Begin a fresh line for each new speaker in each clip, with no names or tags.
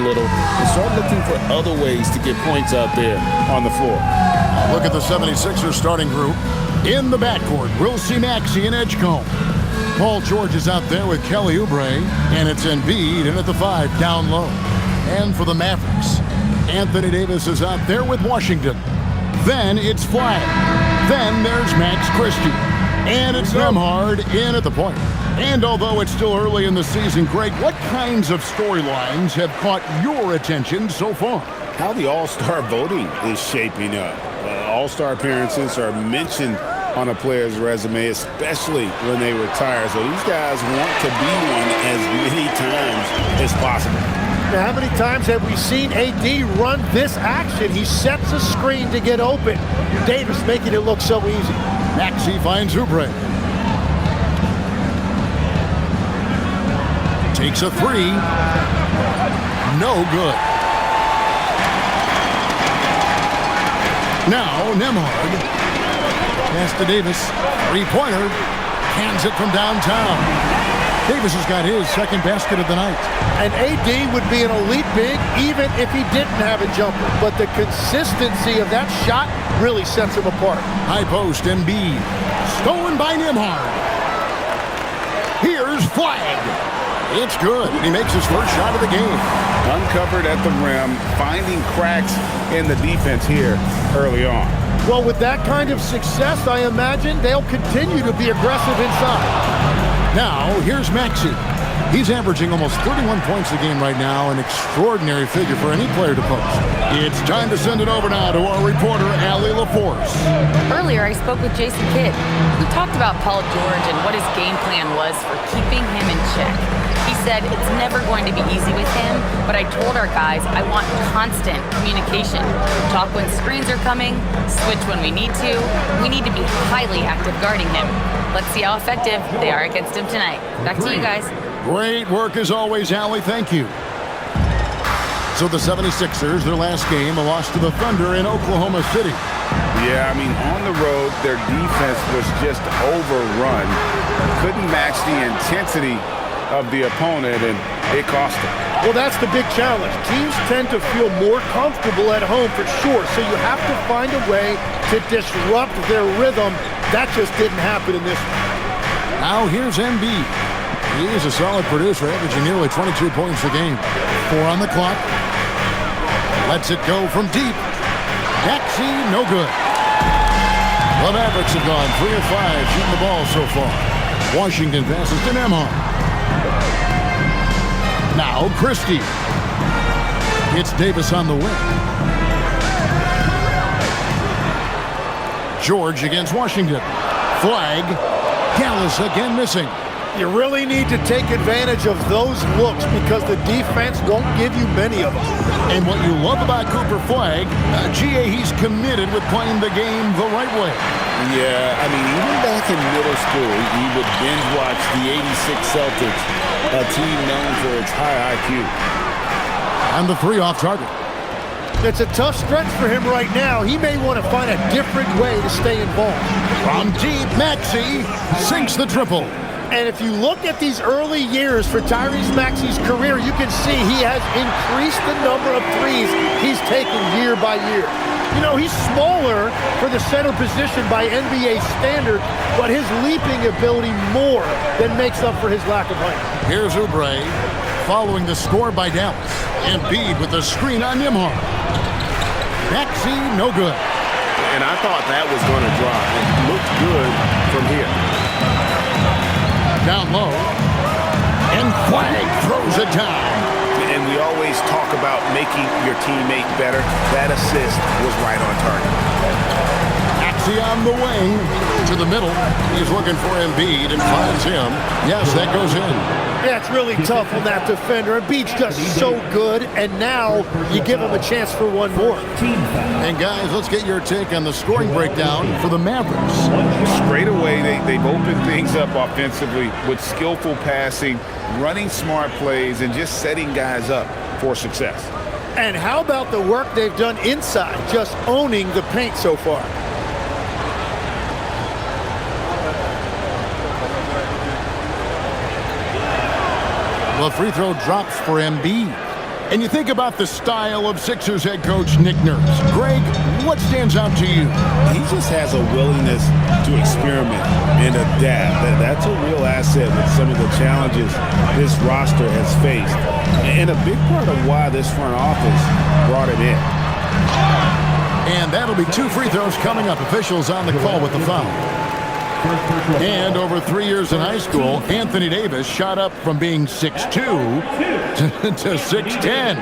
little and start looking for other ways to get points out there on the floor.
Look at the 76ers starting group. In the backcourt, we'll see Maxey and Edgecombe. Paul George is out there with Kelly Oubre, and it's Embiid in at the 5 down low. And for the Mavericks, Anthony Davis is out there with Washington. Then it's Flag. Then there's Max Christie. And it's Nembhard in at the point. And although it's still early in the season, Greg, what kinds of storylines have caught your attention so far?
How the All-Star voting is shaping up. All-Star appearances are mentioned on a player's resume, especially when they retire. So these guys want to be one as many times as possible.
Now, how many times have we seen AD run this action? He sets a screen to get open. Davis making it look so easy.
Maxey finds Oubre. Takes a 3. No good. Now Nembhard. Pass to Davis. Three-pointer. Hands it from downtown. Davis has got his second basket of the night.
And AD would be an elite big even if he didn't have a jumper. But the consistency of that shot really sets him apart.
High post, Embiid. Stolen by Nembhard. Here's Flag. It's good. He makes his first shot of the game.
Uncovered at the rim, finding cracks in the defense here early on.
Well, with that kind of success, I imagine they'll continue to be aggressive inside.
Now, here's Maxey. He's averaging almost 31 points a game right now, an extraordinary figure for any player to post. It's time to send it over now to our reporter, Allie LaForce.
Earlier, I spoke with Jason Kidd. He talked about Paul George and what his game plan was for keeping him in check. He said it's never going to be easy with him, but I told our guys I want constant communication. Talk when screens are coming, switch when we need to. We need to be highly active guarding him. Let's see how effective they are against him tonight. Back to you guys.
Great work as always, Allie. Thank you. So the 76ers, their last game, a loss to the Thunder in Oklahoma City.
Yeah, I mean, on the road, their defense was just overrun. Couldn't match the intensity of the opponent, and it cost them.
Well, that's the big challenge. Teams tend to feel more comfortable at home for sure, so you have to find a way to disrupt their rhythm. That just didn't happen in this one.
Now here's Embiid. He's a solid producer, averaging nearly 22 points a game. 4 on the clock. Lets it go from deep. Maxey, no good. The Mavericks have gone 3 of 5 shooting the ball so far. Washington passes to Nembhard. Now Christie. It's Davis on the wing. George against Washington. Flag. Gallus again missing.
You really need to take advantage of those looks because the defense won't give you many of them.
And what you love about Cooper Flag, he's committed with playing the game the right way.
Yeah, I mean, even back in middle school, he would binge watch the '86 Celtics, a team known for its high IQ.
And the 3 off target.
It's a tough stretch for him right now. He may want to find a different way to stay involved.
From deep, Maxey sinks the triple.
And if you look at these early years for Tyrese Maxey's career, you can see he has increased the number of threes he's taken year by year. You know, he's smaller for the center position by NBA standard, but his leaping ability more than makes up for his lack of height.
Here's Oubre following the score by Dallas. Embiid with the screen on Nembhard. Maxey, no good.
And I thought that was going to drop. It looked good from here.
Down low. And Flag throws it down.
And we always talk about making your teammate better. That assist was right on target.
Maxey on the wing to the middle. He's looking for Embiid and finds him. Yes, that goes in.
Yeah, it's really tough on that defender. Embiid's just so good, and now you give him a chance for one more.
And guys, let's get your take on the scoring breakdown for the Mavericks.
Straight away, they've opened things up offensively with skillful passing, running smart plays, and just setting guys up for success.
And how about the work they've done inside, just owning the paint so far?
The free throw drops for Embiid. And you think about the style of Sixers head coach Nick Nurse. Greg, what stands out to you?
He just has a willingness to experiment and adapt. That's a real asset with some of the challenges this roster has faced. And a big part of why this front office brought him in.
And that'll be 2 free throws coming up. Officials on the call with the foul. And over 3 years in high school, Anthony Davis shot up from being 6'2" to 6'10".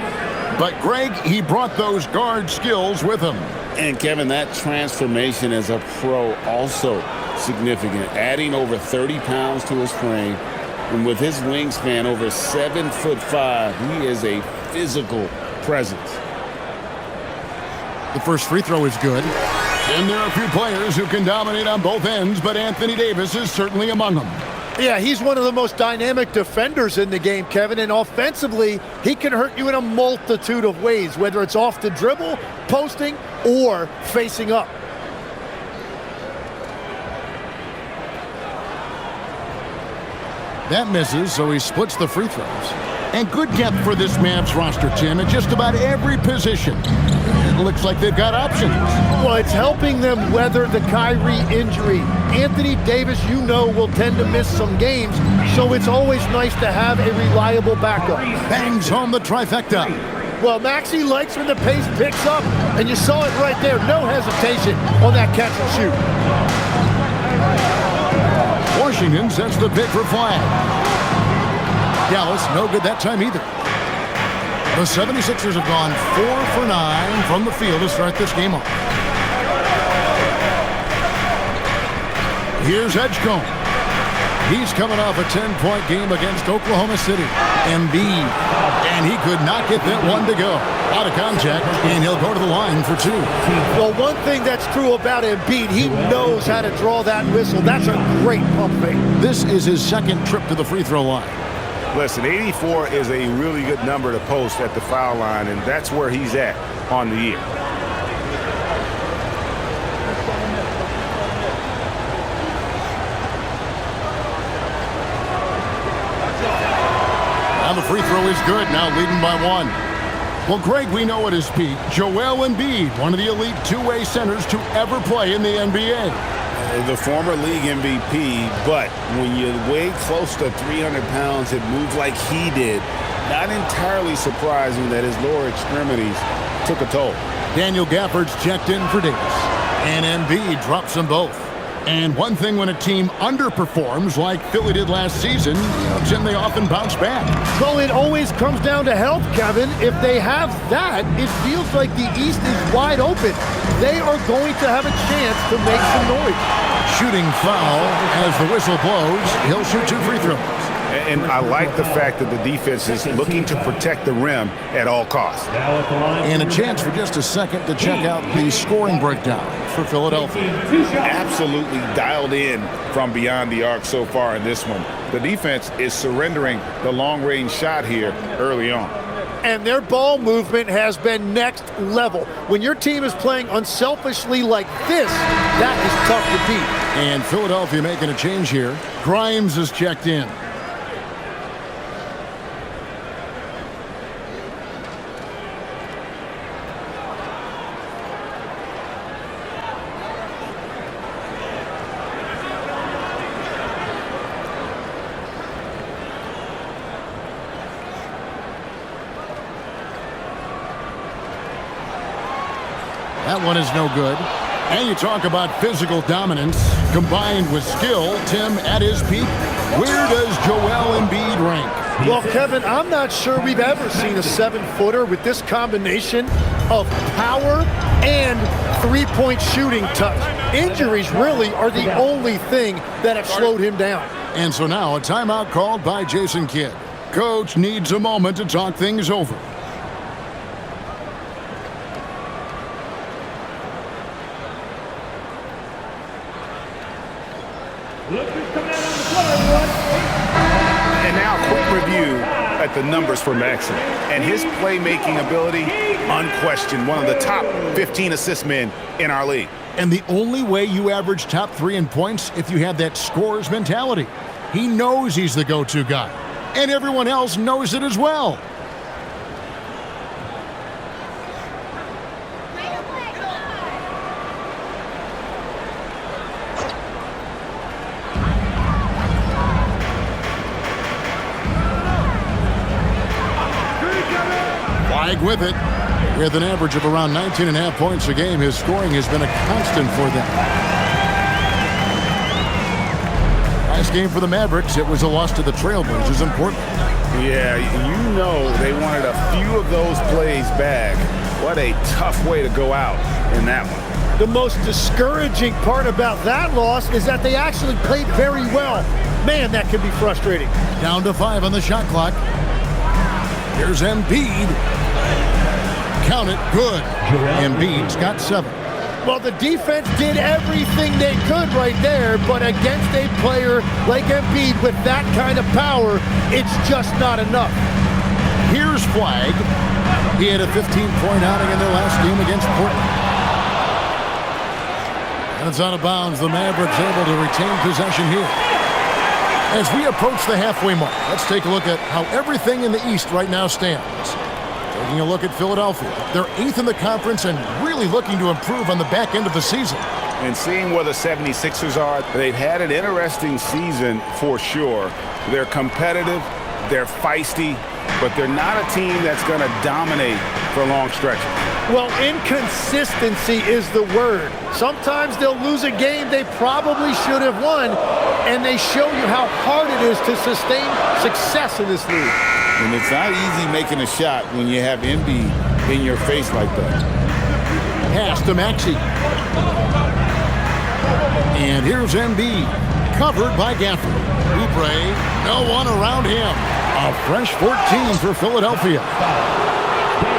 But Greg, he brought those guard skills with him.
And Kevin, that transformation as a pro also significant. Adding over 30 pounds to his frame. And with his wingspan over 7'5", he is a physical presence.
The first free throw is good. And there are a few players who can dominate on both ends, but Anthony Davis is certainly among them.
Yeah, he's one of the most dynamic defenders in the game, Kevin, and offensively, he can hurt you in a multitude of ways, whether it's off the dribble, posting, or facing up.
That misses, so he splits the free throws. And good depth for this Mavs roster, Tim, at just about every position. It looks like they've got options.
Well, it's helping them weather the Kyrie injury. Anthony Davis, you know, will tend to miss some games, so it's always nice to have a reliable backup.
Bangs home the trifecta.
Well, Maxey likes when the pace picks up, and you saw it right there. No hesitation on that catch and shoot.
Washington sets the pick for flag. Dallas, no good that time either. The 76ers have gone 4 for 9 from the field to start this game off. Here's Edgecombe. He's coming off a 10-point game against Oklahoma City. Embiid. And he could not get that one to go. Out of contact, and he'll go to the line for 2.
Well, one thing that's true about Embiid, he knows how to draw that whistle. That's a great pump fake.
This is his second trip to the free throw line.
Listen, 84 is a really good number to post at the foul line, and that's where he's at on the year.
Now the free throw is good, now leading by 1. Well, Greg, we know at his peak, Joel Embiid, one of the elite two-way centers to ever play in the NBA.
The former league MVP, but when you weigh close to 300 pounds, it moves like he did. Not entirely surprising that his lower extremities took a toll.
Daniel Gafford's checked in for Davis. And Embiid drops them both. And one thing when a team underperforms like Philly did last season, Tim, they often bounce back.
Well, it always comes down to health, Kevin. If they have that, it feels like the East is wide open. They are going to have a chance to make some noise.
Shooting foul as the whistle blows. He'll shoot 2 free throws.
And I like the fact that the defense is looking to protect the rim at all costs.
And a chance for just a second to check out the scoring breakdown for Philadelphia.
Absolutely dialed in from beyond the arc so far in this one. The defense is surrendering the long-range shot here early on.
And their ball movement has been next level. When your team is playing unselfishly like this, that is tough to beat.
And Philadelphia making a change here. Grimes is checked in. That one is no good. And you talk about physical dominance combined with skill. Tim, at his peak, where does Joel Embiid rank?
Well, Kevin, I'm not sure we've ever seen a 7-footer with this combination of power and three-point shooting touch. Injuries really are the only thing that have slowed him down.
And so now a timeout called by Jason Kidd. Coach needs a moment to talk things over.
And now a quick review at the numbers for Maxey. And his playmaking ability, unquestioned, one of the top 15 assist men in our league.
And the only way you average top 3 in points if you have that scorer's mentality. He knows he's the go-to guy. And everyone else knows it as well. with it. With an average of around 19.5 points a game, his scoring has been a constant for them. Last game for the Mavericks, it was a loss to the Trailblazers in Portland.
Yeah, you know they wanted a few of those plays back. What a tough way to go out in that one.
The most discouraging part about that loss is that they actually played very well. Man, that can be frustrating.
Down to 5 on the shot clock. Here's Embiid. Count it, good. Embiid's got 7.
Well, the defense did everything they could right there, but against a player like Embiid with that kind of power, it's just not enough.
Here's Flag. He had a 15-point outing in their last game against Portland. And it's out of bounds. The Mavericks able to retain possession here. As we approach the halfway mark, let's take a look at how everything in the East right now stands. Taking a look at Philadelphia. They're 8th in the conference and really looking to improve on the back end of the season.
And seeing where the 76ers are, they've had an interesting season for sure. They're competitive, they're feisty, but they're not a team that's going to dominate for long stretches.
Well, inconsistency is the word. Sometimes they'll lose a game they probably should have won, and they show you how hard it is to sustain success in this league.
And it's not easy making a shot when you have Embiid in your face like that.
Pass to Maxey. And here's Embiid, covered by Gafford. Oubre, no one around him. A fresh 14 for Philadelphia.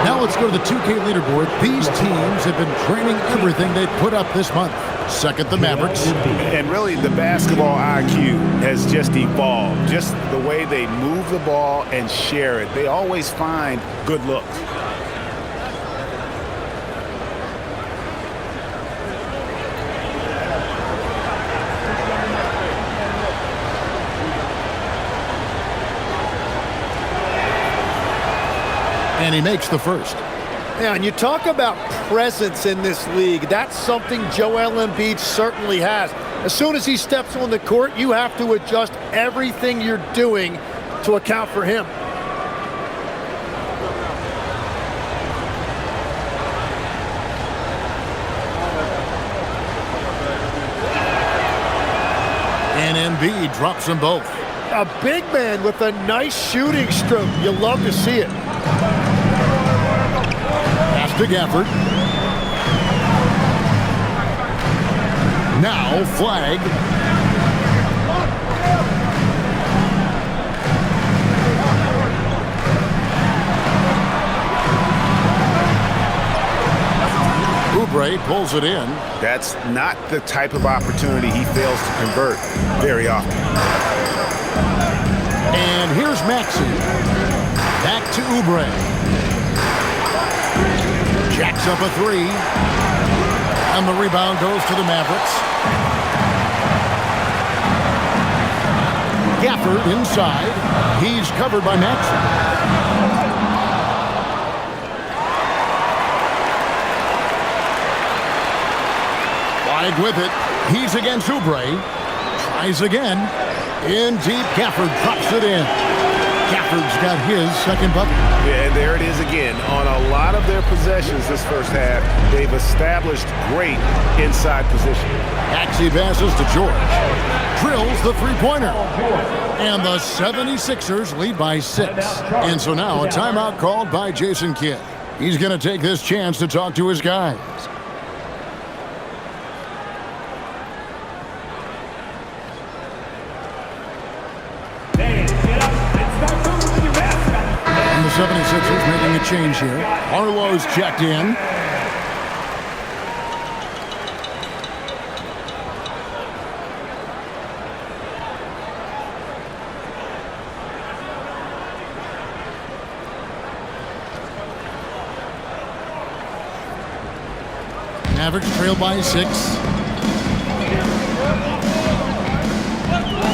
Now let's go to the 2K leaderboard. These teams have been training everything they put up this month. Second, the Mavericks.
And really, the basketball IQ has just evolved. Just the way they move the ball and share it. They always find good looks.
And he makes the first.
Yeah, and you talk about presence in this league. That's something Joel Embiid certainly has. As soon as he steps on the court, you have to adjust everything you're doing to account for him.
And Embiid drops them both.
A big man with a nice shooting stroke. You love to see it.
Pass to Gafford. Now Flag. Oubre pulls it in.
That's not the type of opportunity he fails to convert very often.
And here's Maxey. Back to Oubre. Jacks up a three. And the rebound goes to the Mavericks. Gafford inside. He's covered by Maxey. Wide with it. He's against Oubre. Tries again. In deep. Gafford drops it in. Gafford's got his second bucket.
Yeah, and there it is again. On a lot of their possessions this first half, they've established great inside position.
Maxey passes to George. Drills the three-pointer. And the 76ers lead by 6. And so now a timeout called by Jason Kidd. He's going to take this chance to talk to his guys. And the 76ers making a change here. Arlo's checked in. Mavericks trail by 6.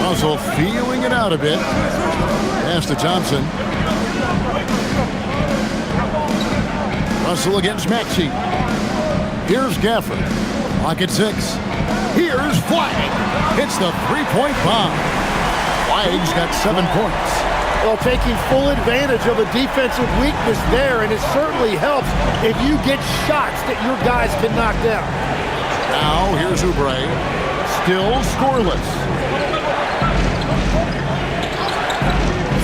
Russell feeling it out a bit. Pass to Thompson. Russell against Maxey. Here's Gafford. Lock at 6. Here's Flag. Hits the three-point bomb. Flag's got 7 points.
Well, taking full advantage of a defensive weakness there, and it certainly helps if you get shots that your guys can knock down.
Now, here's Oubre. Still scoreless.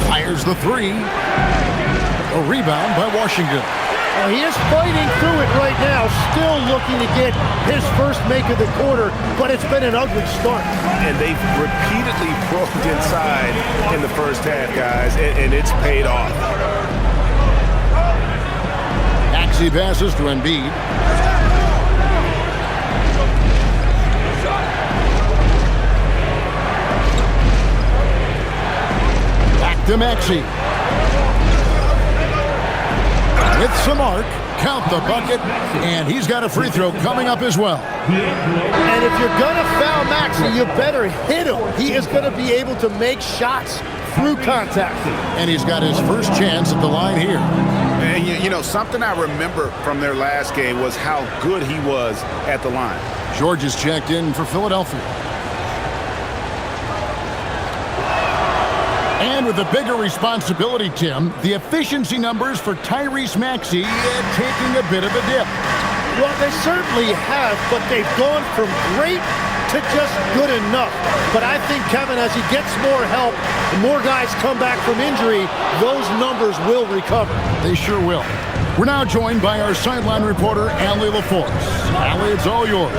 Fires the three. A rebound by Washington.
Well, he is fighting through it right now, still looking to get his first make of the quarter, but it's been an ugly start.
And they've repeatedly broke inside in the first half, guys, and it's paid off.
Maxey passes to Embiid. Back to Maxey. With some arc, count the bucket, and he's got a free throw coming up as well.
And if you're going to foul Maxey, you better hit him. He is going to be able to make shots through contact.
And he's got his first chance at the line here.
And, you know, something I remember from their last game was how good he was at the line.
George is checked in for Philadelphia. And with a bigger responsibility, Tim, the efficiency numbers for Tyrese Maxey taking a bit of a dip.
Well, they certainly have, but they've gone from great to just good enough. But I think, Kevin, as he gets more help, and more guys come back from injury, those numbers will recover.
They sure will. We're now joined by our sideline reporter, Allie LaForce. Allie, it's all yours.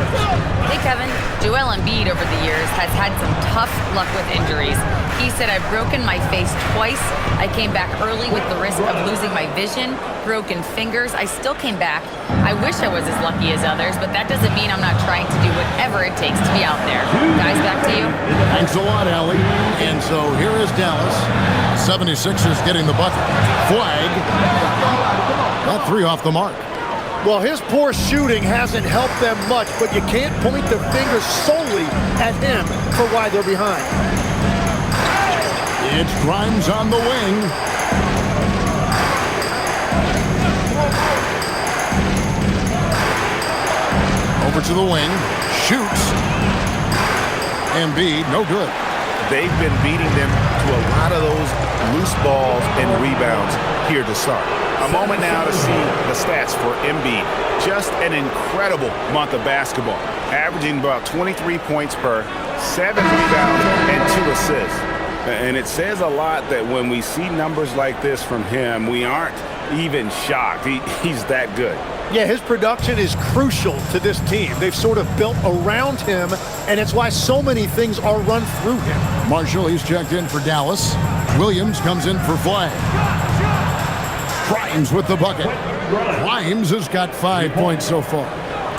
Hey, Kevin. Joel Embiid over the years has had some tough luck with injuries. He said, I've broken my face twice. I came back early with the risk of losing my vision, broken fingers. I still came back. I wish I was as lucky as others, but that doesn't mean I'm not trying to do whatever it takes to be out there. Guys, back to you.
Thanks a lot, Allie. And so here is Dallas. 76ers getting the bucket. Flag. That three off the mark.
Well, his poor shooting hasn't helped them much, but you can't point the finger solely at him for why they're behind.
It's Grimes on the wing. Over to the wing. Shoots. Embiid, no good.
They've been beating them to a lot of those loose balls and rebounds here to start. A moment now to see the stats for Embiid. Just an incredible month of basketball. Averaging about 23 points per, 7 rebounds, and 2 assists. And it says a lot that when we see numbers like this from him, we aren't even shocked. He's that good.
Yeah, his production is crucial to this team. They've sort of built around him, and it's why so many things are run through him.
Marshall, he's checked in for Dallas. Williams comes in for Flag. Grimes with the bucket. Grimes has got 5 points so far.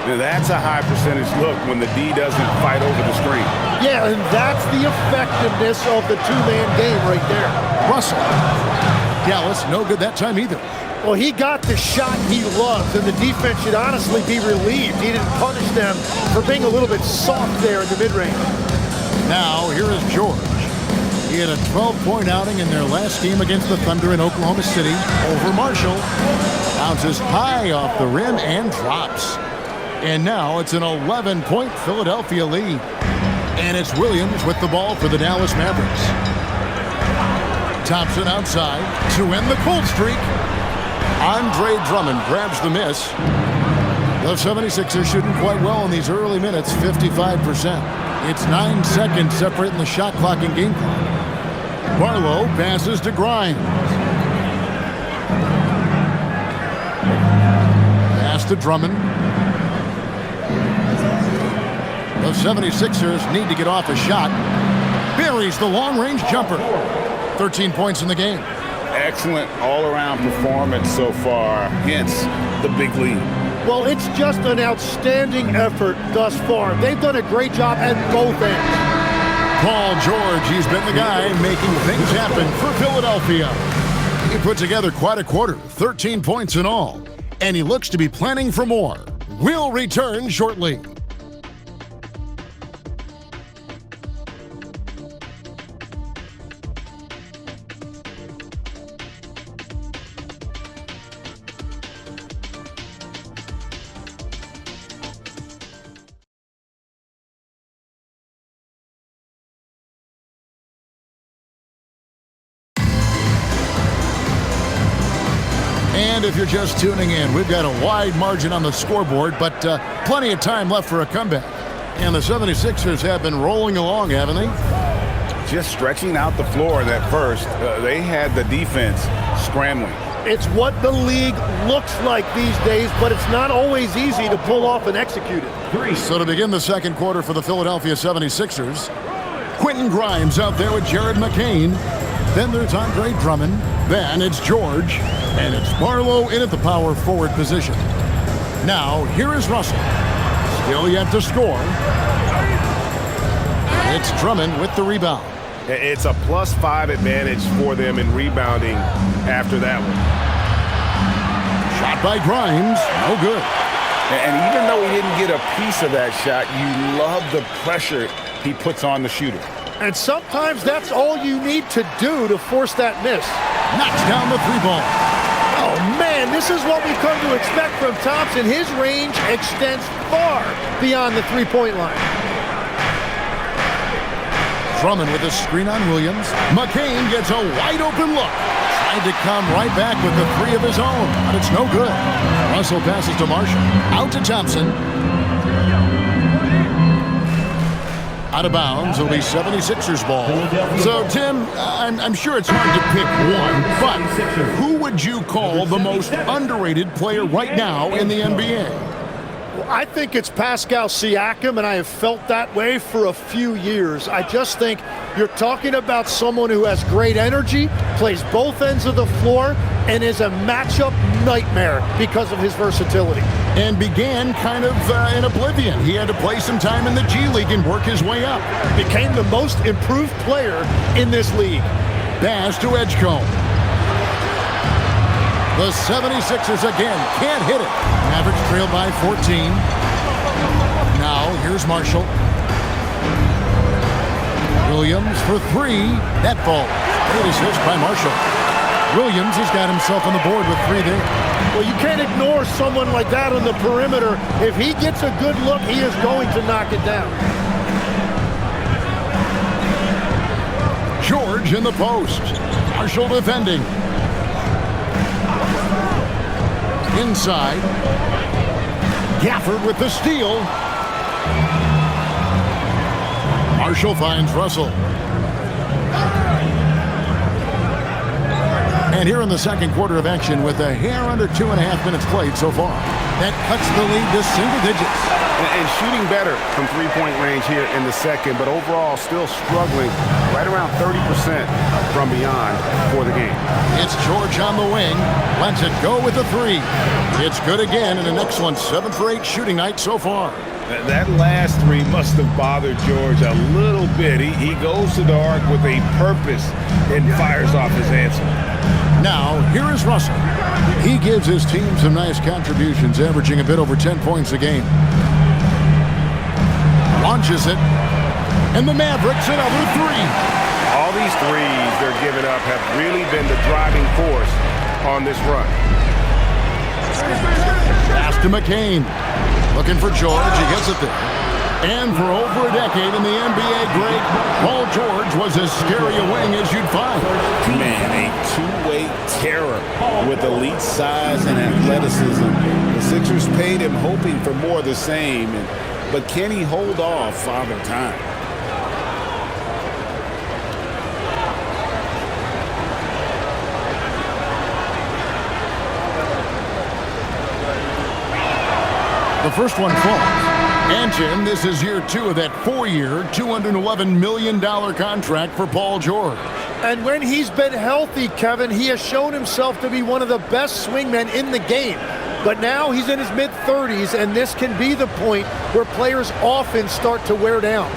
Now that's a high percentage look when the D doesn't fight over the screen.
Yeah, and that's the effectiveness of the two-man game right there.
Russell. Dallas, no good that time either.
Well, he got the shot he loves, and the defense should honestly be relieved. He didn't punish them for being a little bit soft there in the mid-range.
Now, here is George. He had a 12-point outing in their last game against the Thunder in Oklahoma City over Marshall. Bounces high off the rim and drops. And now it's an 11-point Philadelphia lead. And it's Williams with the ball for the Dallas Mavericks. Thompson outside to end the cold streak. Andre Drummond grabs the miss. The 76ers shooting quite well in these early minutes, 55%. It's 9 seconds separating the shot clock and game clock. Barlow passes to Grimes. Pass to Drummond. The 76ers need to get off a shot. Buries the long-range jumper. 13 points in the game.
Excellent all-around performance so far, hence the big lead.
Well, it's just an outstanding effort thus far. They've done a great job at both ends.
Paul George, he's been the guy making things happen for Philadelphia. He put together quite a quarter, 13 points in all. And he looks to be planning for more. We'll return shortly. And if you're just tuning in, we've got a wide margin on the scoreboard, but plenty of time left for a comeback. And the 76ers have been rolling along, haven't they?
Just stretching out the floor that first. They had the defense scrambling.
It's what the league looks like these days, but it's not always easy to pull off and execute it.
So to begin the second quarter for the Philadelphia 76ers, Quentin Grimes out there with Jared McCain. Then there's Andre Drummond. Then it's George. And it's Barlow in at the power forward position. Now, here is Russell. Still yet to score. It's Drummond with the rebound.
It's a +5 advantage for them in rebounding after that one.
Shot by Grimes. No good.
And even though he didn't get a piece of that shot, you love the pressure he puts on the shooter.
And sometimes that's all you need to do to force that miss.
Knocks down the three ball.
Oh, man, this is what we come to expect from Thompson. His range extends far beyond the three-point line.
Drummond with a screen on Williams. McCain gets a wide-open look. Tried to come right back with the three of his own, but it's no good. Russell passes to Marshall. Out to Thompson. Out of bounds. It'll be 76ers ball. So, Tim, I'm sure it's hard to pick one, but who would you call the most underrated player right now in the NBA?
Well, I think it's Pascal Siakam, and I have felt that way for a few years. I just think you're talking about someone who has great energy, plays both ends of the floor, and is a matchup nightmare because of his versatility.
And began kind of in oblivion. He had to play some time in the G League and work his way up.
Became the most improved player in this league.
Pass to Edgecombe. The 76ers again can't hit it. Mavericks trail by 14. Now here's Marshall. Williams for three. That falls. Great assist by Marshall. Williams has got himself on the board with three there.
Well, you can't ignore someone like that on the perimeter. If he gets a good look, he is going to knock it down.
George in the post. Marshall defending. Inside. Gafford with the steal. Marshall finds Russell. And here in the second quarter of action with a hair under 2.5 minutes played so far. That cuts the lead to single digits.
And shooting better from three-point range here in the second, but overall still struggling right around 30% from beyond for the game.
It's George on the wing. Lets it go with the three. It's good again and an excellent 7 for 8 shooting night so far.
That last three must have bothered George a little bit. He goes to the arc with a purpose and fires off his answer.
Now, here is Russell. He gives his team some nice contributions, averaging a bit over 10 points a game. Launches it. And the Mavericks another three.
All these threes they're giving up have really been the driving force on this run.
Pass to McCain. Looking for George. He gets it there. And for over a decade in the NBA, Greg, Paul George was as scary a wing as you'd find.
Man, a two-way terror with elite size and athleticism. The Sixers paid him hoping for more of the same, but can he hold off Father Time?
The first one falls. And, Jim, this is year 2 of that 4-year, $211 million contract for Paul George.
And when he's been healthy, Kevin, he has shown himself to be one of the best swingmen in the game. But now he's in his mid-30s, and this can be the point where players often start to wear down.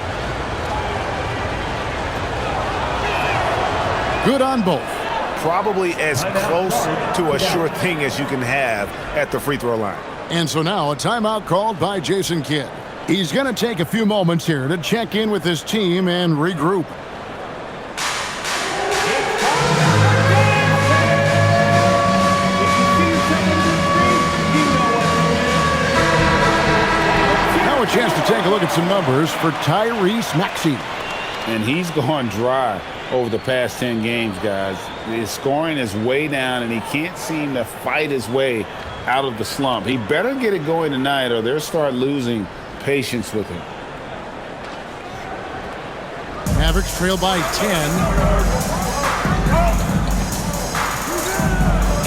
Good on both.
Probably as close to a sure thing as you can have at the free throw line.
And so now a timeout called by Jason Kidd. He's going to take a few moments here to check in with his team and regroup. Now a chance to take a look at some numbers for Tyrese Maxey.
And he's gone dry over the past 10 games, guys. His scoring is way down, and he can't seem to fight his way out of the slump. He better get it going tonight, or they'll start losing patience with him.
Mavericks trail by 10.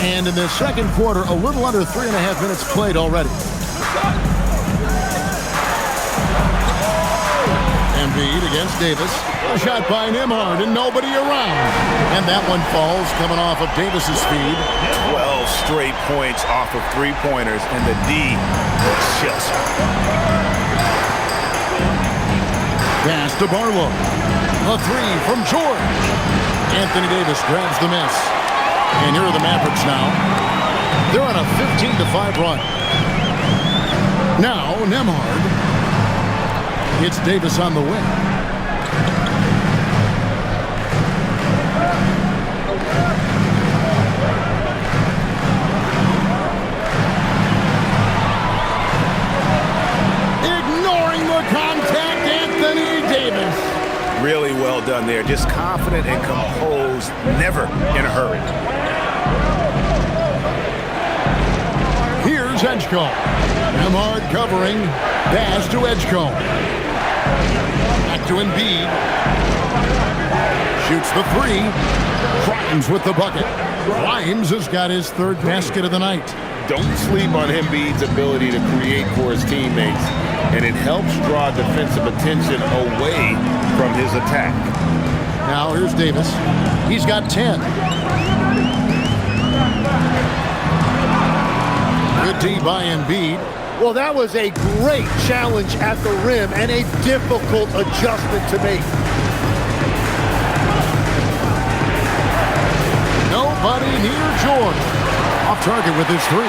And in the second quarter, a little under 3.5 minutes played already. Embiid against Davis. A shot by Nembhard and nobody around. And that one falls coming off of Davis's feed.
12 straight points off of three-pointers, and the D looks just.
Pass to Barlow. A three from George. Anthony Davis grabs the miss. And here are the Mavericks now. They're on a 15-5 run. Now, Nembhard. It's Davis on the wing. Ignoring the contact, Anthony Davis.
Really well done there. Just confident and composed, never in a hurry.
Here's Edgecombe. Nembhard covering. Pass to Edgecombe. Back to Embiid. Shoots the three. Grimes with the bucket. Grimes has got his third basket of the night.
Don't sleep on Embiid's ability to create for his teammates, and it helps draw defensive attention away from his attack.
Now here's Davis. He's got 10. Good D by Embiid.
Well, that was a great challenge at the rim and a difficult adjustment to make.
Nobody near George. Off target with his three.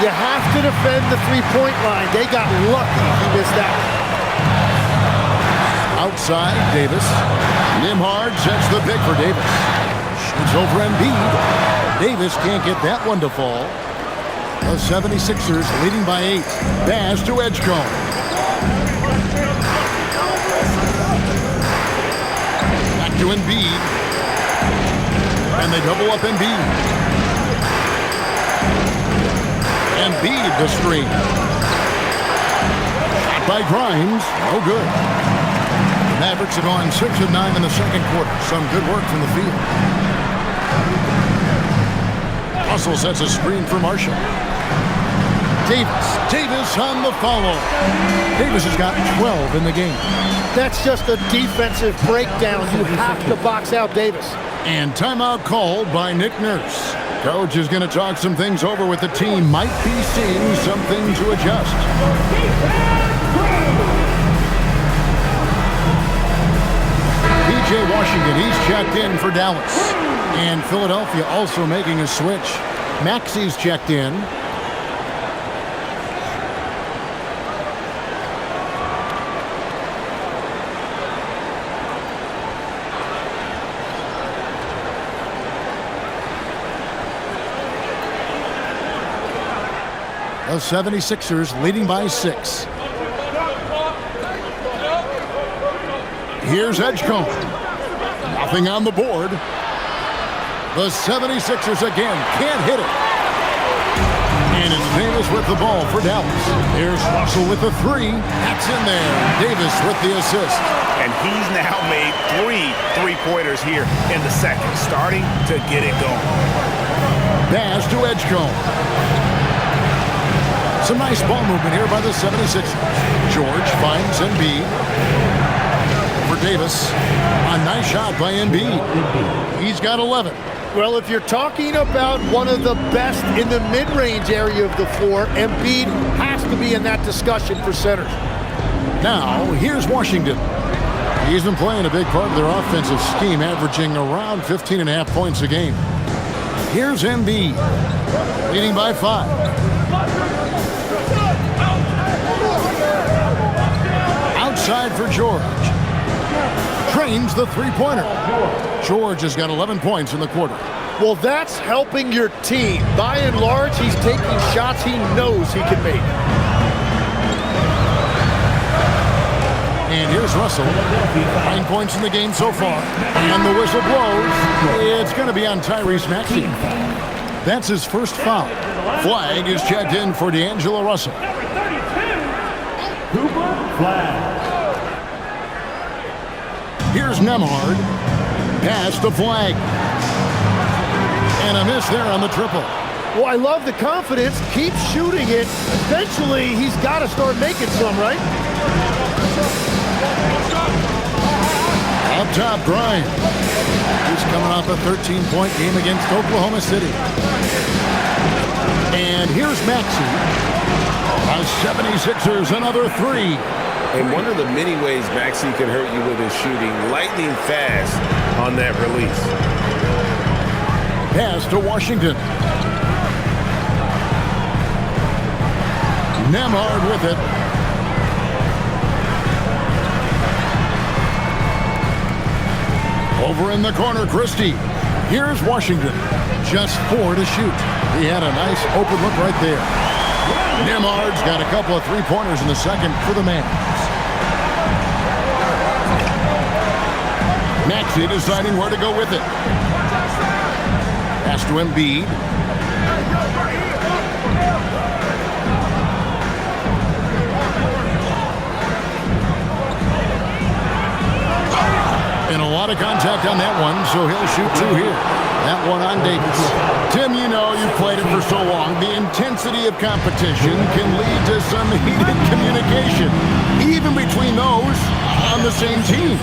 You have to defend the three-point line. They got lucky he missed that.
Outside, Davis. Nembhard sets the pick for Davis. Shoots over Embiid. Davis can't get that one to fall. The 76ers leading by 8. Pass to Edgecombe. Back to Embiid. And they double up Embiid. Embiid the screen. Shot by Grimes. No good. The Mavericks have gone 6 of 9 in the second quarter. Some good work from the field. Russell sets a screen for Marshall. Davis on the follow. Davis has got 12 in the game.
That's just a defensive breakdown. You have to box out Davis.
And timeout called by Nick Nurse. Coach is going to talk some things over with the team. Might be seeing something to adjust. P.J. Washington, he's checked in for Dallas. And Philadelphia also making a switch. Maxey's checked in. The 76ers leading by 6. Here's Edgecombe. Nothing on the board. The 76ers again can't hit it. And it's Davis with the ball for Dallas. Here's Russell with the three. That's in there. Davis with the assist.
And he's now made 3 three-pointers here in the second, starting to get it going.
Pass to Edgecombe. Some nice ball movement here by the 76ers. George finds Embiid. For Davis. A nice shot by Embiid. He's got 11.
Well, if you're talking about one of the best in the mid-range area of the floor, Embiid has to be in that discussion for centers.
Now, here's Washington. He's been playing a big part of their offensive scheme, averaging around 15.5 points a game. Here's Embiid, leading by 5. Outside for George. Trains the three-pointer. George has got 11 points in the quarter.
Well, that's helping your team. By and large, he's taking shots he knows he can make.
And here's Here's Russell. 9 points in the game so far. And the whistle blows. It's going to be on Tyrese Maxey. That's his first foul. Flag is checked in for D'Angelo Russell. Here's Nemhard. Pass the flag. And a miss there on the triple.
Well, I love the confidence. Keep shooting it. Eventually, he's got to start making some, right?
Up top, Bryant. He's coming off a 13-point game against Oklahoma City. And here's Maxey. The 76ers, another three.
And one of the many ways Maxey can hurt you with his shooting, lightning fast on that release.
Pass to Washington. Nemhard with it. Over in the corner, Christie. Here's Washington. Just 4 to shoot. He had a nice open look right there. Nemhard's got a couple of three-pointers in the second for the Mavs. Maxey deciding where to go with it. Pass to Embiid. And a lot of contact on that one, so he'll shoot 2 here. That one on Davis. Tim, you know, you've played it for so long. The intensity of competition can lead to some heated communication, even between those on the same team.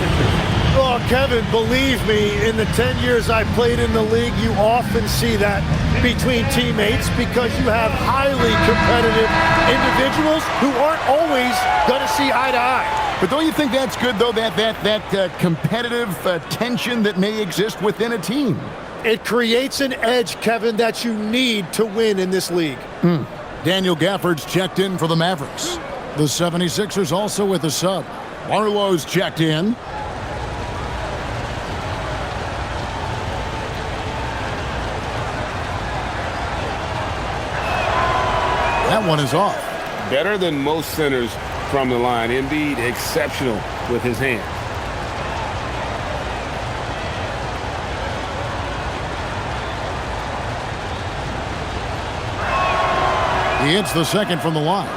Oh, Kevin, believe me, in the 10 years I played in the league, you often see that between teammates because you have highly competitive individuals who aren't always going to see eye to eye.
But don't you think that's good, though, that competitive tension that may exist within a team?
It creates an edge, Kevin, that you need to win in this league.
Daniel Gafford's checked in for the Mavericks. The 76ers also with a sub. Barlow's checked in. That one is off.
Better than most centers from the line. Embiid exceptional with his hands.
He hits the second from the line.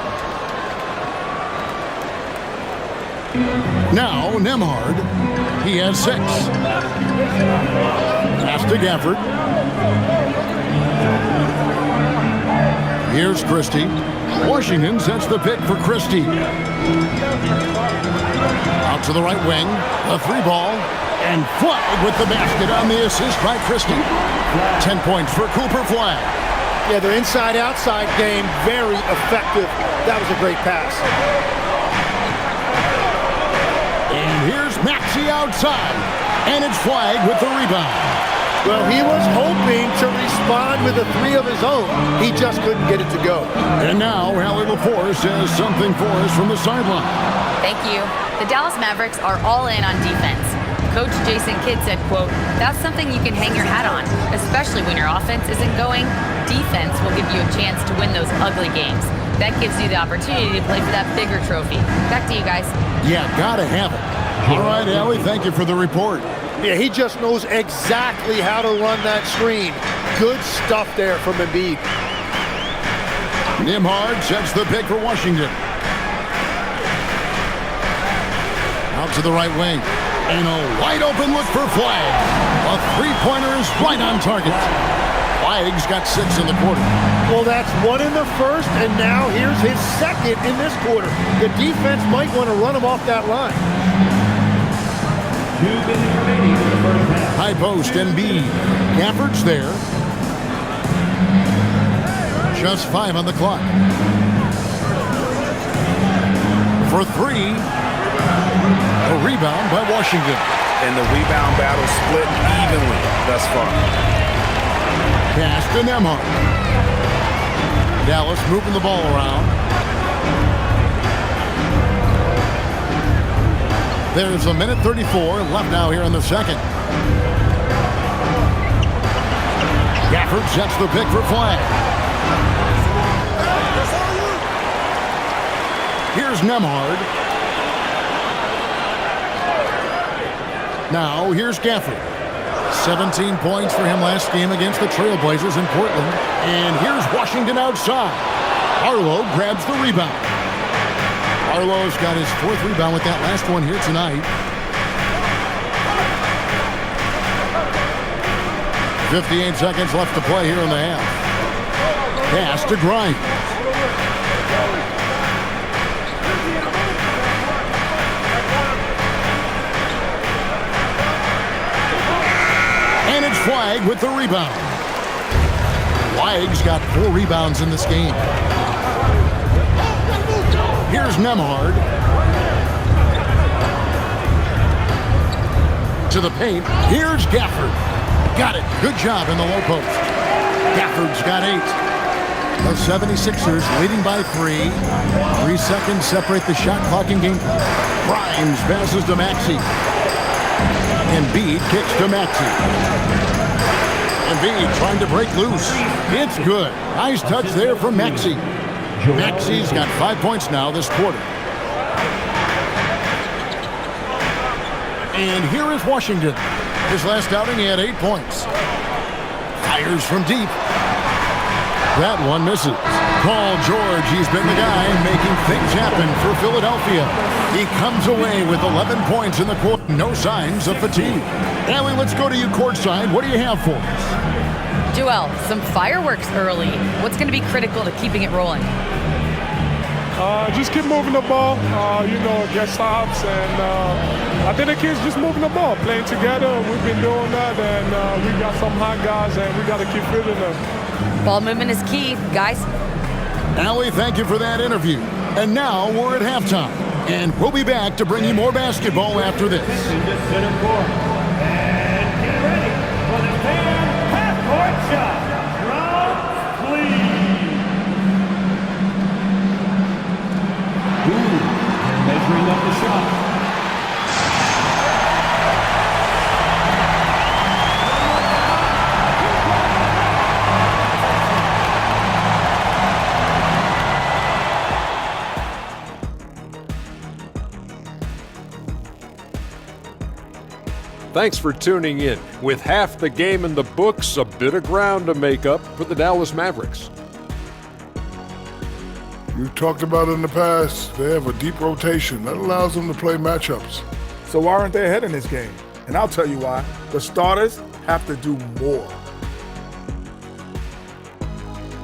Now Nemhard. He has 6. Pass to Gafford. Here's Christie. Washington sets the pick for Christie. Out to the right wing. A 3-ball. And Flag with the basket on the assist by Christie. 10 points for Cooper Flag.
Yeah, their inside-outside game, very effective. That was a great pass.
And here's Maxey outside. And it's Flag with the rebound.
Well, he was hoping to respond with a 3 of his own. He just couldn't get it to go.
And now, Hallie LaForce says something for us from the sideline.
Thank you. The Dallas Mavericks are all in on defense. Coach Jason Kidd said, quote, "That's something you can hang your hat on, especially when your offense isn't going. Defense will give you a chance to win those ugly games. That gives you the opportunity to play for that bigger trophy." Back to you guys.
Yeah, gotta have it. All right, Hallie, thank you for the report.
Yeah, he just knows exactly how to run that screen. Good stuff there from Embiid.
Nemhard sets the pick for Washington. Out to the right wing. And a wide open look for Flag. A 3-pointer is right on target. Flag's got 6 in the quarter.
Well, that's 1 in the first, and now here's his second in this quarter. The defense might want to run him off that line.
2 minutes remaining in the first half.
High post, Embiid. Gafford's there. Just 5 on the clock. For 3. A rebound by Washington.
And the rebound battle split evenly thus far.
Pass to Nemhard. Dallas moving the ball around. There's a minute 34 left now here in the second. Gafford sets the pick for Flag. Here's Nemhard. Now here's Gafford. 17 points for him last game against the Trailblazers in Portland. And here's Washington outside. Arlo grabs the rebound. Arlo's got his 4th rebound with that last one here tonight. 58 seconds left to play here in the half. Pass to Grimes. And it's Flagg with the rebound. Flagg's got 4 rebounds in this game. Here's Nembhard. To the paint. Here's Gafford. Got it. Good job in the low post. Gafford's got 8. The 76ers leading by 3. 3 seconds separate the shot clock in game. Grimes passes to Maxey. Embiid kicks to Maxey. Embiid trying to break loose. It's good. Nice touch there from Maxey. Maxey's got 5 points now this quarter. And here is Washington. His last outing, he had 8 points. Fires from deep. That one misses. Paul George, he's been the guy making things happen for Philadelphia. He comes away with 11 points in the quarter. No signs of fatigue. Allie, let's go to you courtside. What do you have for us?
Joel, some fireworks early. What's going to be critical to keeping it rolling?
Just keep moving the ball, get stops, and I think the kids just moving the ball, playing together. We've been doing that, and we got some hot guys, and we got to keep feeding them.
Ball movement is key, guys.
Allie, thank you for that interview. And now we're at halftime, and we'll be back to bring you more basketball after this.
In the center court. And get ready for the fan half-court shot. Round, please. Measuring up the shot.
Thanks for tuning in. With half the game in the books, a bit of ground to make up for the Dallas Mavericks.
We've talked about it in the past. They have a deep rotation that allows them to play matchups.
So why aren't they ahead in this game? And I'll tell you why. The starters have to do more.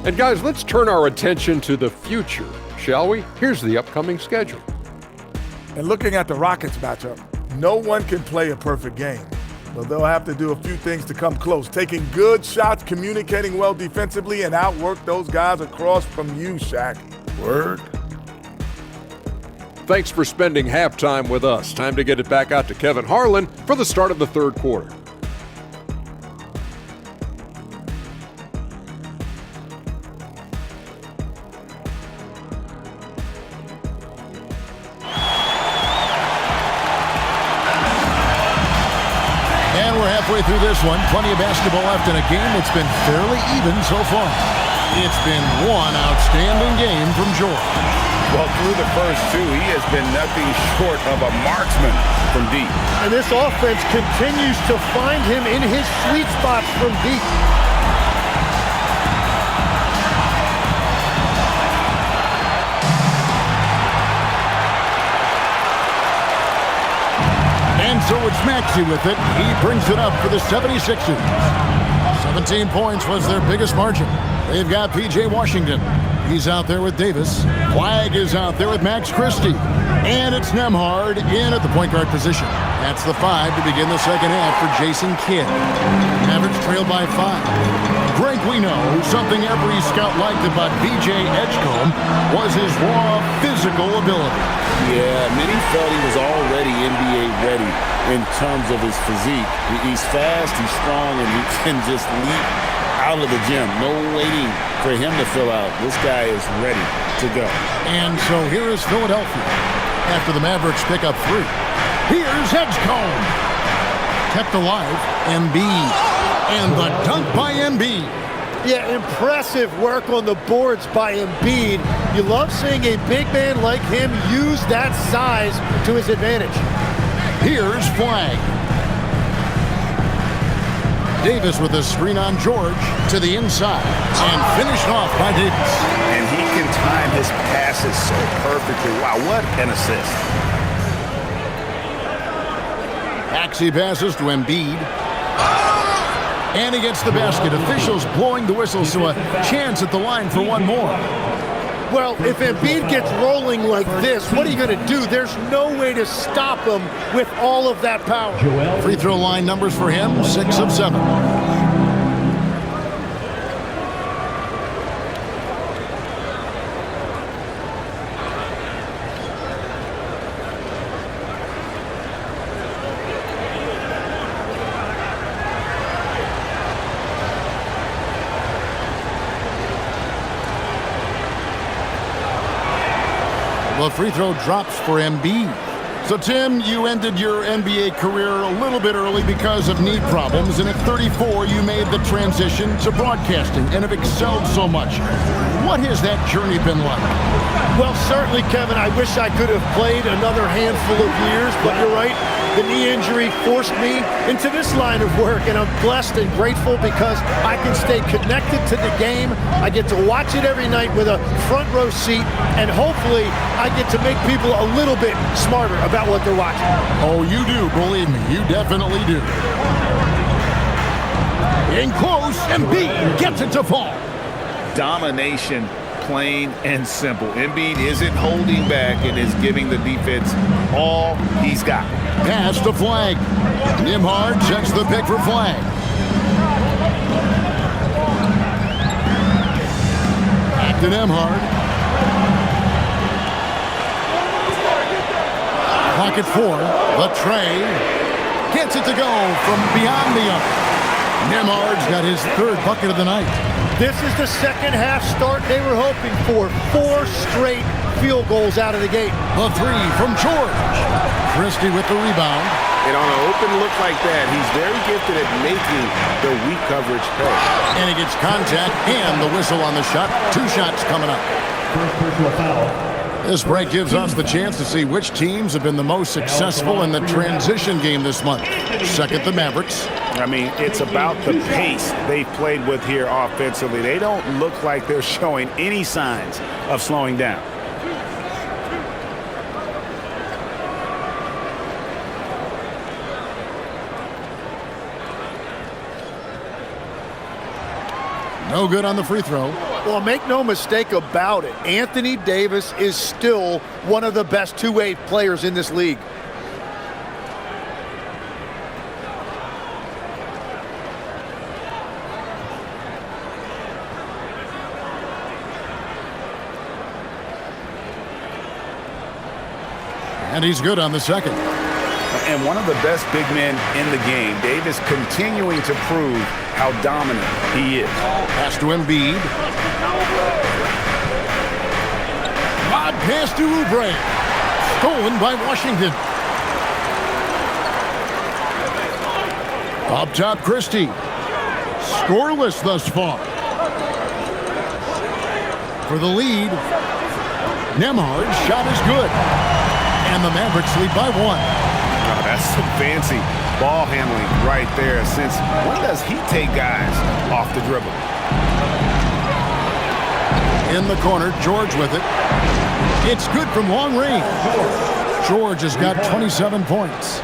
And guys, let's turn our attention to the future, shall we? Here's the upcoming schedule.
And looking at the Rockets matchup, no one can play a perfect game. But they'll have to do a few things to come close. Taking good shots, communicating well defensively, and outwork those guys across from you, Shaq.
Word.
Thanks for spending halftime with us. Time to get it back out to Kevin Harlan for the start of the third quarter.
And we're halfway through this one. Plenty of basketball left in a game that's been fairly even so far. It's been one outstanding game from George.
Well, through the first 2, he has been nothing short of a marksman from deep.
And this offense continues to find him in his sweet spots from deep. And so it's Maxey with it. He brings it up for the 76ers. 17 points was their biggest margin. They've got P.J. Washington. He's out there with Davis. Flagg is out there with Max Christie. And it's Nembhard in at the point guard position. That's the 5 to begin the second half for Jason Kidd. Mavericks trailed by 5. Greg, we know something every scout liked about B.J. Edgecombe was his raw physical ability.
Yeah, many felt he was already NBA ready in terms of his physique. He's fast, he's strong, and he can just leap out of the gym. No waiting for him to fill out. This guy is ready to go.
And so here is Philadelphia after the Mavericks pick up 3. Here's Edgecombe. Kept alive, Embiid. And the dunk by Embiid.
Yeah, impressive work on the boards by Embiid. You love seeing a big man like him use that size to his advantage.
Here's Flagg. Davis with a screen on George to the inside and finished off by Davis.
And he can time his passes so perfectly. Wow, what an assist.
Maxey passes to Embiid. And he gets the basket. Officials blowing the whistle, so a chance at the line for one more.
Well, if Embiid gets rolling like this, what are you going to do? There's no way to stop him with all of that power.
Free throw line numbers for him, 6 of 7. The free throw drops for Embiid. So, Tim, you ended your NBA career a little bit early because of knee problems, and at 34, you made the transition to broadcasting and have excelled so much. What has that journey been like?
Well, certainly, Kevin, I wish I could have played another handful of years, but you're right. The knee injury forced me into this line of work, and I'm blessed and grateful because I can stay connected to the game. I get to watch it every night with a front row seat, and hopefully I get to make people a little bit smarter about what they're watching.
Oh, you do, believe me, you definitely do. In close, Embiid gets it to fall.
Domination, plain and simple. Embiid isn't holding back and is giving the defense all he's got.
Pass to Flag. Nembhard checks the pick for Flag. Back to Nembhard. Clock at 4. The tray. Gets it to go from beyond the arc. Nembhard's got his 3rd bucket of the night.
This is the second half start they were hoping for. 4 straight field goals out of the gate.
The 3 from George. Christie with the rebound.
And on an open look like that, he's very gifted at making the weak coverage pay.
And he gets contact and the whistle on the shot. 2 shots coming up.
First personal foul.
This break gives us the chance to see which teams have been the most successful in the transition game this month. Second, the Mavericks.
I mean, it's about the pace they've played with here offensively. They don't look like they're showing any signs of slowing down.
No good on the free throw.
Well, make no mistake about it. Anthony Davis is still one of the best two-way players in this league.
And he's good on the second.
And one of the best big men in the game. Davis continuing to prove how dominant he is.
Pass to Embiid. Odd pass to Oubre. Stolen by Washington. Up top, Christie. Scoreless thus far. For the lead, Nembhard's shot is good. And the Mavericks lead by 1.
Oh, that's some fancy ball handling right there. Since when does he take guys off the dribble?
In the corner, George with it. It's good from long range. George has got 27 points.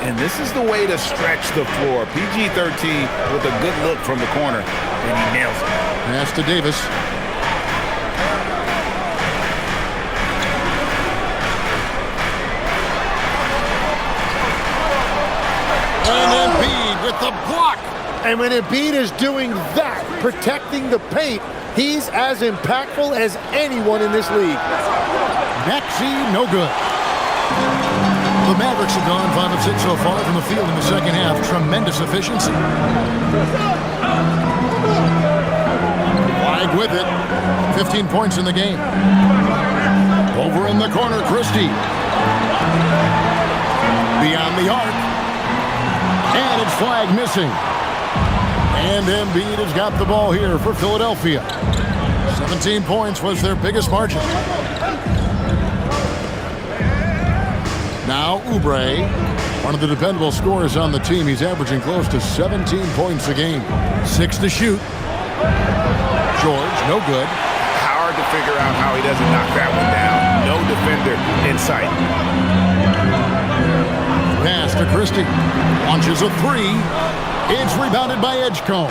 And this is the way to stretch the floor. PG-13 with a good look from the corner, and he nails it.
Pass to Davis. And Embiid with the block.
And when Embiid is doing that, protecting the paint, he's as impactful as anyone in this league.
Maxey, no good. The Mavericks have gone 5 of 6 so far from the field in the second half. Tremendous efficiency. Flag with it. 15 points in the game. Over in the corner, Christie. Beyond the arc. And it's Flag missing. And Embiid has got the ball here for Philadelphia. 17 points was their biggest margin. Now Oubre One of the dependable scorers on the team. He's averaging close to 17 points a game. 6 to shoot. George, no good.
Hard to figure out how he doesn't knock that one down. No defender in sight.
Pass to Christie. Launches a three. It's rebounded by Edgecombe.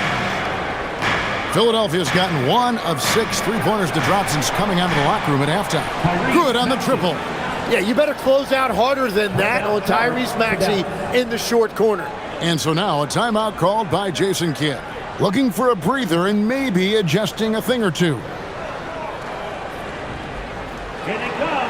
Philadelphia's gotten 1 of 6 3-pointers to drop since coming out of the locker room at halftime. Good on the triple.
Yeah, you better close out harder than that on Tyrese Maxey in the short corner. And
so now a timeout called by Jason Kidd. Looking for a breather and maybe adjusting a thing or two.
Here they come.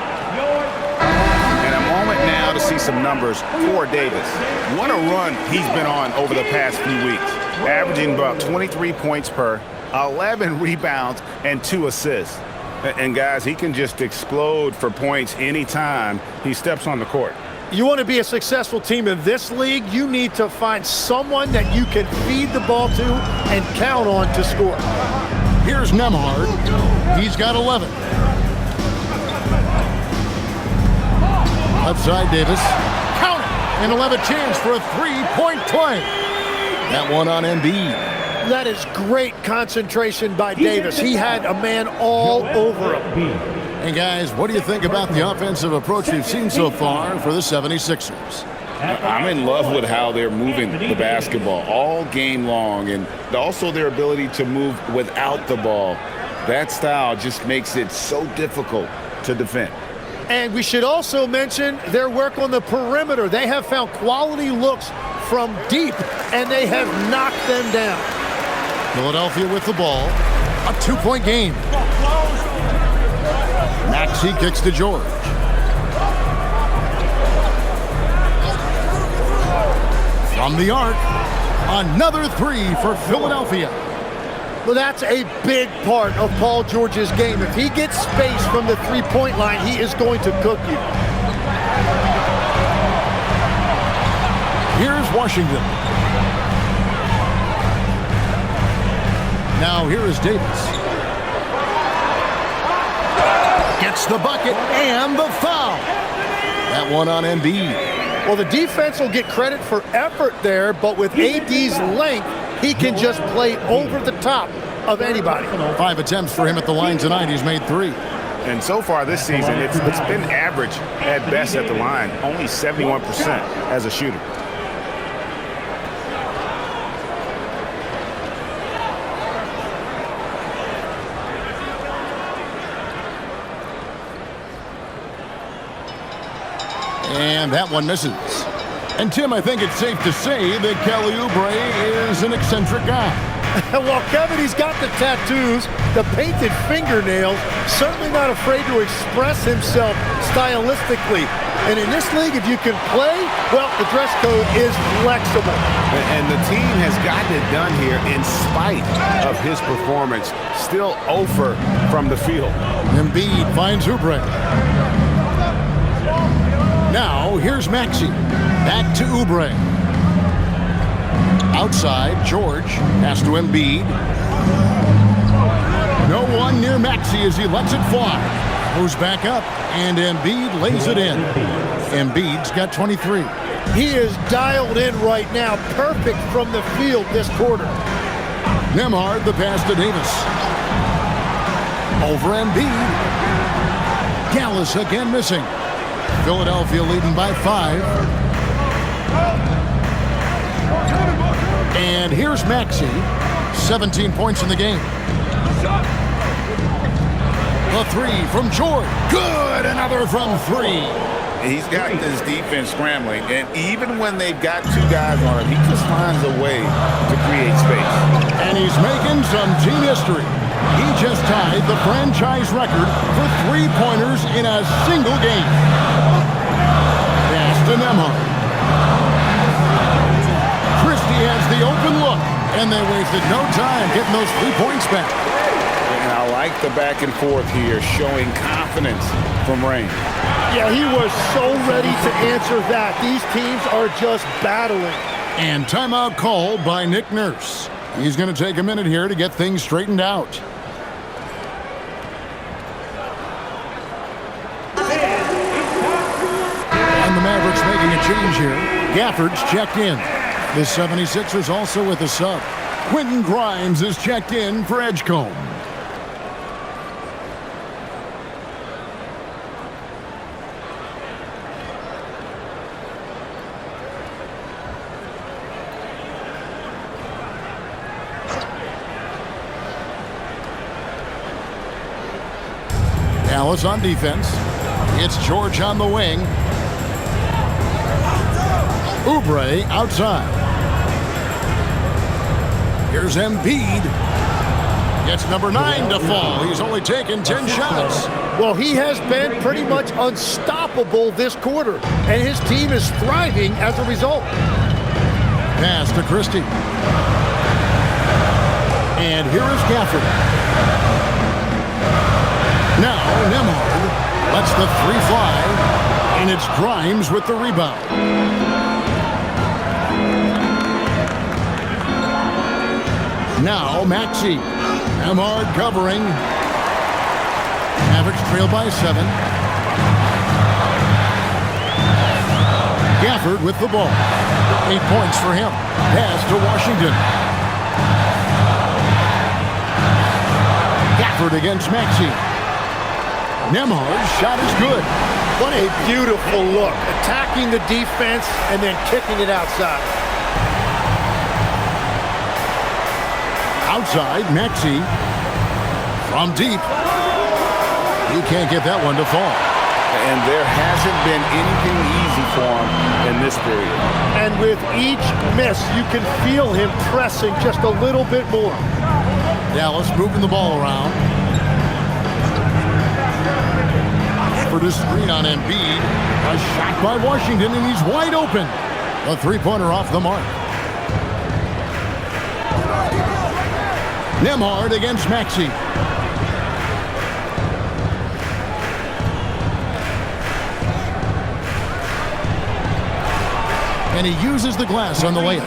And a moment now to see some numbers for Davis. What a run he's been on over the past few weeks. Averaging about 23 points per, 11 rebounds, and 2 assists. And guys, he can just explode for points anytime he steps on the court.
You want to be a successful team in this league, you need to find someone that you can feed the ball to and count on to score.
Here's Nembhard. He's got 11. Left side, Davis. Count it! And 11 chance for a 3-point play. That one on Embiid.
That is great concentration by Davis. He had a man all over him.
And guys, what do you think about the offensive approach we've seen so far for the 76ers?
I'm in love with how they're moving the basketball all game long, and also their ability to move without the ball. That style just makes it so difficult to defend.
And we should also mention their work on the perimeter. They have found quality looks from deep, and they have knocked them down.
Philadelphia with the ball. A 2-point game. Maxey kicks to George. From the arc, another 3 for Philadelphia.
Well, that's a big part of Paul George's game. If he gets space from the 3-point line, he is going to cook you.
Here's Washington. Now here is Davis. Gets the bucket and the foul. That one on Embiid.
Well, the defense will get credit for effort there, but with AD's length, he can just play over the top of anybody.
5 attempts for him at the line tonight. He's made 3.
And so far this season, it's been average at best at the line. Only 71% as a shooter.
And that one misses. And Tim, I think it's safe to say that Kelly Oubre is an eccentric guy.
Well, Kevin, he's got the tattoos, the painted fingernails, certainly not afraid to express himself stylistically. And in this league, if you can play, well, the dress code is flexible.
And the team has gotten it done here in spite of his performance. Still 0 from the field.
Embiid finds Oubre. Now, here's Maxey. Back to Oubre. Outside, George has to Embiid. No one near Maxey as he lets it fly. Moves back up, and Embiid lays it in. Embiid's got 23.
He is dialed in right now. Perfect from the field this quarter.
Nembhard, the pass to Davis. Over Embiid. Gallus again missing. Philadelphia leading by 5. And here's Maxey. 17 points in the game. A 3 from George. Good! Another from 3.
He's got this defense scrambling, and even when they've got 2 guys on him, he just finds a way to create space.
And he's making some team history. He just tied the franchise record for 3-pointers in a single game. Pass to Nembhard. Christie has the open look, and they wasted no time getting those 3 points back.
And I like the back and forth here, showing confidence from Rain.
Yeah, he was so ready to answer that. These teams are just battling.
And timeout called by Nick Nurse. He's going to take a minute here to get things straightened out. And the Mavericks making a change here. Gafford's checked in. The 76ers also with a sub. Quentin Grimes is checked in for Edgecombe. Dallas on defense. It's George on the wing. Oubre outside. Here's Embiid. Gets number 9 to fall. He's only taken 10 shots.
Well, he has been pretty much unstoppable this quarter, and his team is thriving as a result.
Pass to Christie. And here is Gafford. Now Nembhard lets the three fly, and it's Grimes with the rebound. Now Maxey. Nembhard covering. Mavericks trail by 7. Gafford with the ball. 8 points for him. Pass to Washington. Gafford against Maxey. Nembhard's shot is good.
What a beautiful look. Attacking the defense and then kicking it outside.
Outside, Maxey. From deep. He can't get that one to fall.
And there hasn't been anything easy for him in this period.
And with each miss, you can feel him pressing just a little bit more.
Dallas moving the ball around. For the screen on Embiid. A shot by Washington, and he's wide open. A three-pointer off the mark. Nembhard against Maxey. And he uses the glass on the layup.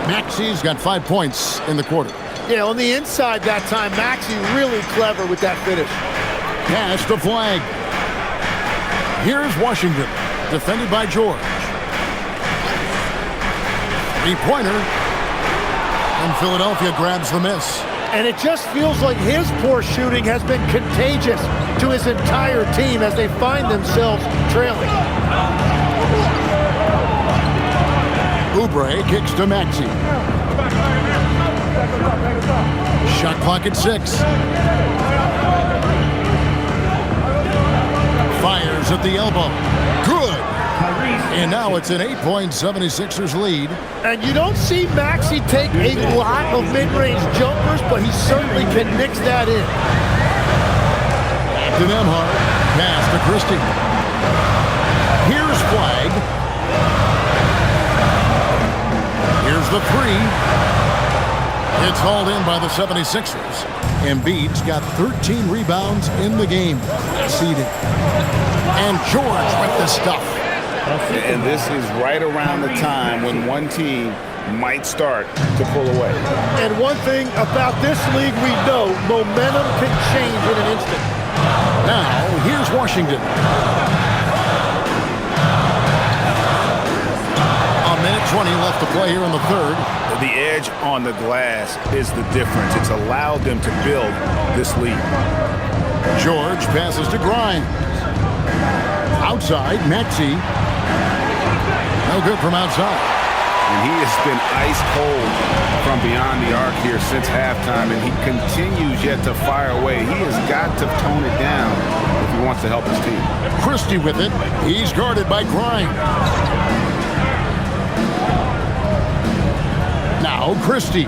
Maxey's got 5 points in the quarter.
Yeah, on the inside that time, Maxey really clever with that finish.
Pass to Flag. Here's Washington, defended by George. Three-pointer. And Philadelphia grabs the miss.
And it just feels like his poor shooting has been contagious to his entire team as they find themselves trailing.
Oubre kicks to Maxey. Shot clock at 6. Fires at the elbow. Good. And now it's an 8-point 76ers lead.
And you don't see Maxey take a lot of mid-range jumpers, but he certainly can mix that in.
To Nembhard. Pass to Christie. Here's Flag. Here's the three. It's hauled in by the 76ers. Embiid's got 13 rebounds in the game. Seeded. And George with the stuff.
And this is right around the time when one team might start to pull away.
And one thing about this league we know, momentum can change in an instant.
Now, here's Washington. A minute 20 left to play here in the third.
The edge on the glass is the difference. It's allowed them to build this lead.
George passes to Grimes. Outside, Maxey. No good from outside.
And he has been ice cold from beyond the arc here since halftime, and he continues yet to fire away. He has got to tone it down if he wants to help his team.
Christie with it. He's guarded by Grimes. Now Christie.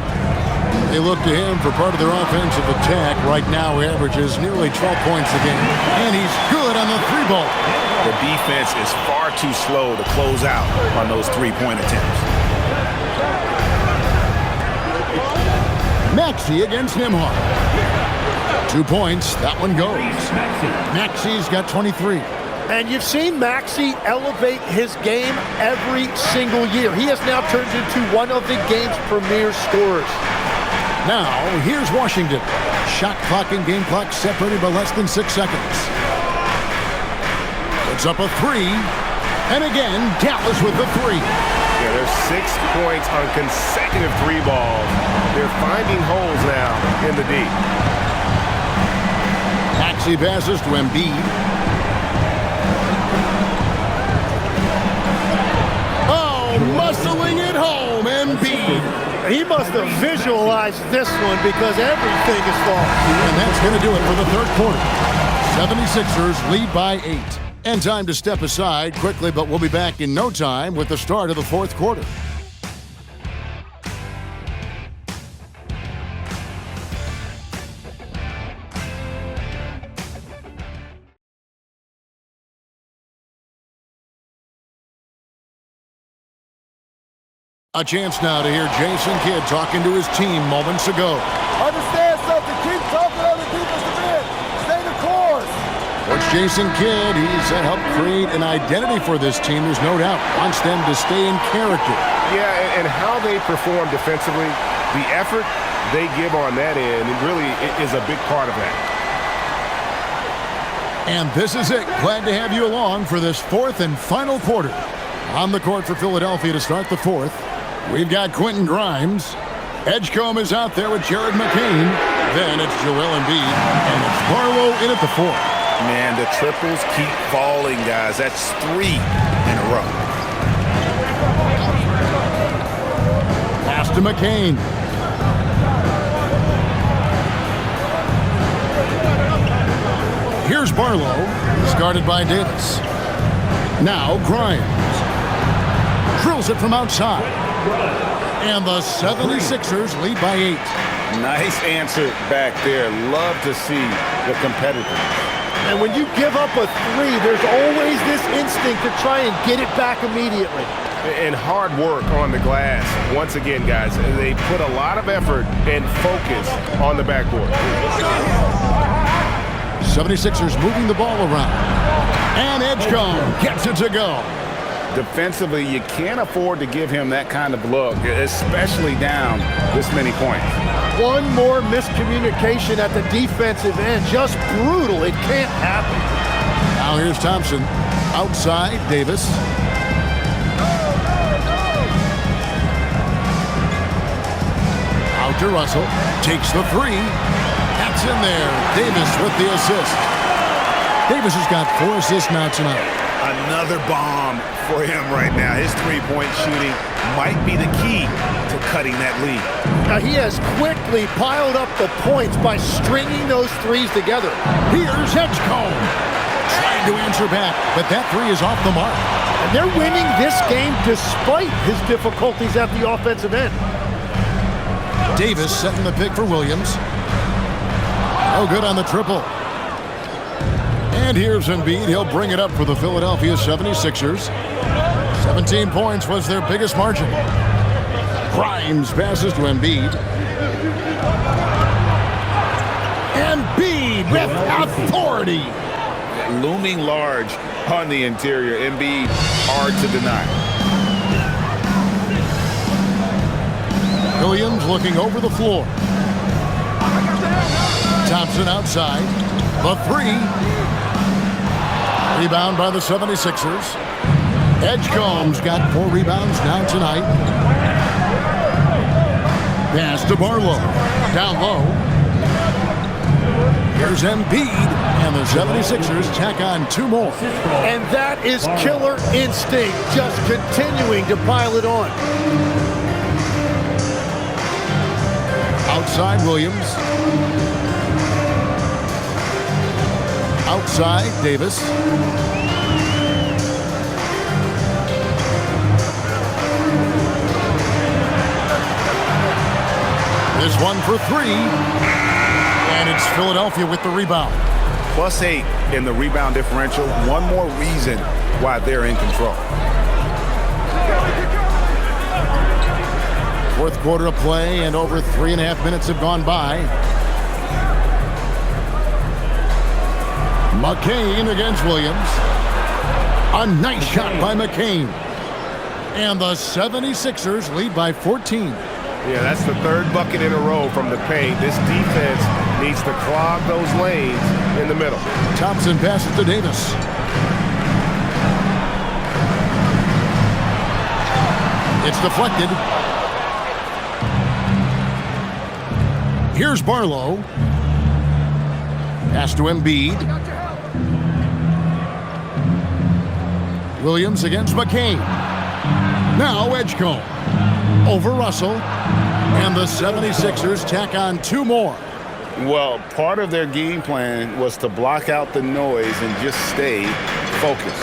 They look to him for part of their offensive attack. Right now, he averages nearly 12 points a game. And he's good on the three ball.
The defense is far too slow to close out on those three-point attempts.
Maxey against Nembhard. 2 points. That one goes. Maxey's got 23.
And you've seen Maxey elevate his game every single year. He has now turned into one of the game's premier scorers.
Now, here's Washington. Shot clock and game clock separated by less than 6 seconds. It's up a three, And again, Dallas with the three.
Yeah, there's 6 points on consecutive three balls. They're finding holes now in the D.
Maxey passes to Embiid. Oh, muscling it home, Embiid.
He must have visualized this one because everything is falling.
And that's going to do it for the third quarter. 76ers lead by 8. And time to step aside quickly, but we'll be back in no time with the start of the fourth quarter. A chance now to hear Jason Kidd talking to his team moments ago.
Understand something. Keep talking on the defensive end. Stay the course.
Coach Jason Kidd, he's helped create an identity for this team. There's no doubt. Wants them to stay in character.
Yeah, and how they perform defensively, the effort they give on that end, it really is a big part of that.
And this is it. Glad to have you along for this fourth and final quarter. On the court for Philadelphia to start the fourth, we've got Quentin Grimes. Edgecombe is out there with Jared McCain. Then it's Joel Embiid, and it's Barlow in at the fourth.
Man, the triples keep falling, guys. That's 3 in a row.
Pass to McCain. Here's Barlow, guarded by Davis. Now Grimes. Drills it from outside. And the 76ers lead by 8.
Nice answer back there. Love to see the competitiveness.
And when you give up a three, there's always this instinct to try and get it back immediately.
And hard work on the glass. Once again, guys, they put a lot of effort and focus on the backboard.
76ers moving the ball around. And Edgecombe gets it to go.
Defensively, you can't afford to give him that kind of look, especially down this many points.
One more miscommunication at the defensive end. Just brutal. It can't happen.
Now here's Thompson. Outside, Davis. Out to Russell. Takes the three. That's in there. Davis with the assist. Davis has got 4 assists now tonight.
Another bomb for him right now. His three-point shooting might be the key to cutting that lead.
Now he has quickly piled up the points by stringing those threes together.
Here's Edgecombe. Trying to answer back, but that three is off the mark.
And they're winning this game despite his difficulties at the offensive end.
Davis setting the pick for Williams. Oh, good on the triple. And here's Embiid. He'll bring it up for the Philadelphia 76ers. 17 points was their biggest margin. Grimes passes to Embiid. Embiid with authority.
Looming large on the interior. Embiid, hard to deny.
Williams looking over the floor. Thompson outside. The three. Rebound by the 76ers. Edgecombe's got 4 rebounds now tonight. Pass to Barlow. Down low. Here's Embiid. And the 76ers tack on 2 more.
And that is killer instinct. Just continuing to pile it on.
Outside Williams. Outside Davis. This one for 3. And it's Philadelphia with the rebound.
+8 in the rebound differential. One more reason why they're in control.
Fourth quarter of play, and over 3.5 minutes have gone by. McCain against Williams. A nice shot by McCain. And the 76ers lead by 14.
Yeah, that's the 3rd bucket in a row from the paint. This defense needs to clog those lanes in the middle.
Thompson passes to Davis. It's deflected. Here's Barlow. Pass to Embiid. Williams against McCain. Now Edgecombe. Over Russell. And the 76ers tack on 2 more.
Well, part of their game plan was to block out the noise and just stay focused.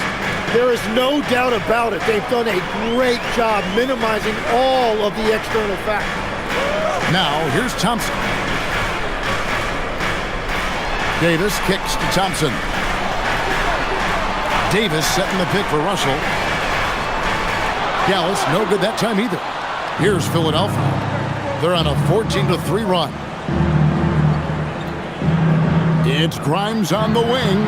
There is no doubt about it. They've done a great job minimizing all of the external factors.
Now, here's Thompson. Davis kicks to Thompson. Davis setting the pick for Russell. Dallas, no good that time either. Here's Philadelphia. They're on a 14-3 run. It's Grimes on the wing.